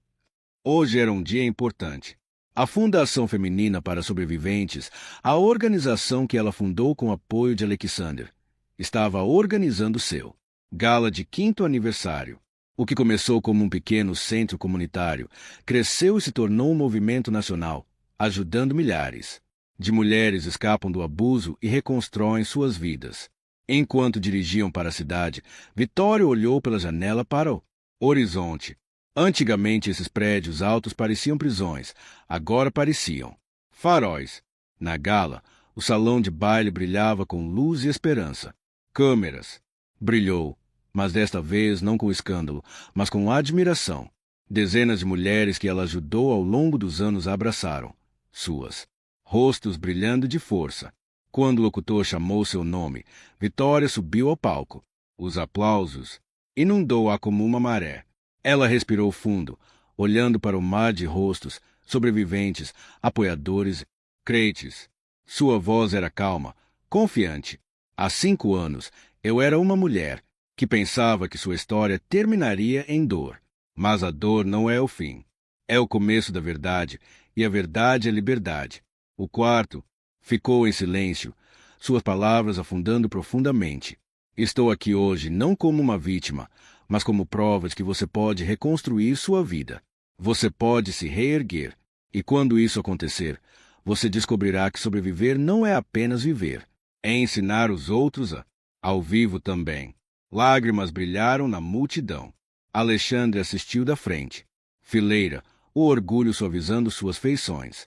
Hoje era um dia importante. A Fundação Feminina para Sobreviventes, a organização que ela fundou com o apoio de Alexander, estava organizando seu gala de 5º aniversário. O que começou como um pequeno centro comunitário, cresceu e se tornou um movimento nacional, ajudando milhares de mulheres escapam do abuso e reconstroem suas vidas. Enquanto dirigiam para a cidade, Vitória olhou pela janela para o horizonte. Antigamente esses prédios altos pareciam prisões, agora pareciam faróis. Na gala, o salão de baile brilhava com luz e esperança. Câmeras. Brilhou, mas desta vez não com escândalo, mas com admiração. Dezenas de mulheres que ela ajudou ao longo dos anos a abraçaram, suas rostos brilhando de força. Quando o locutor chamou seu nome, Vitória subiu ao palco. Os aplausos inundou-a como uma maré. Ela respirou fundo, olhando para o mar de rostos, sobreviventes, apoiadores, crentes. Sua voz era calma, confiante. Há 5 anos, eu era uma mulher que pensava que sua história terminaria em dor. Mas a dor não é o fim. É o começo da verdade, e a verdade é liberdade. O quarto ficou em silêncio, suas palavras afundando profundamente. Estou aqui hoje não como uma vítima, mas como prova de que você pode reconstruir sua vida. Você pode se reerguer. E quando isso acontecer, você descobrirá que sobreviver não é apenas viver. É ensinar os outros ao vivo também. Lágrimas brilharam na multidão. Alexandre assistiu da frente. Fileira, o orgulho suavizando suas feições.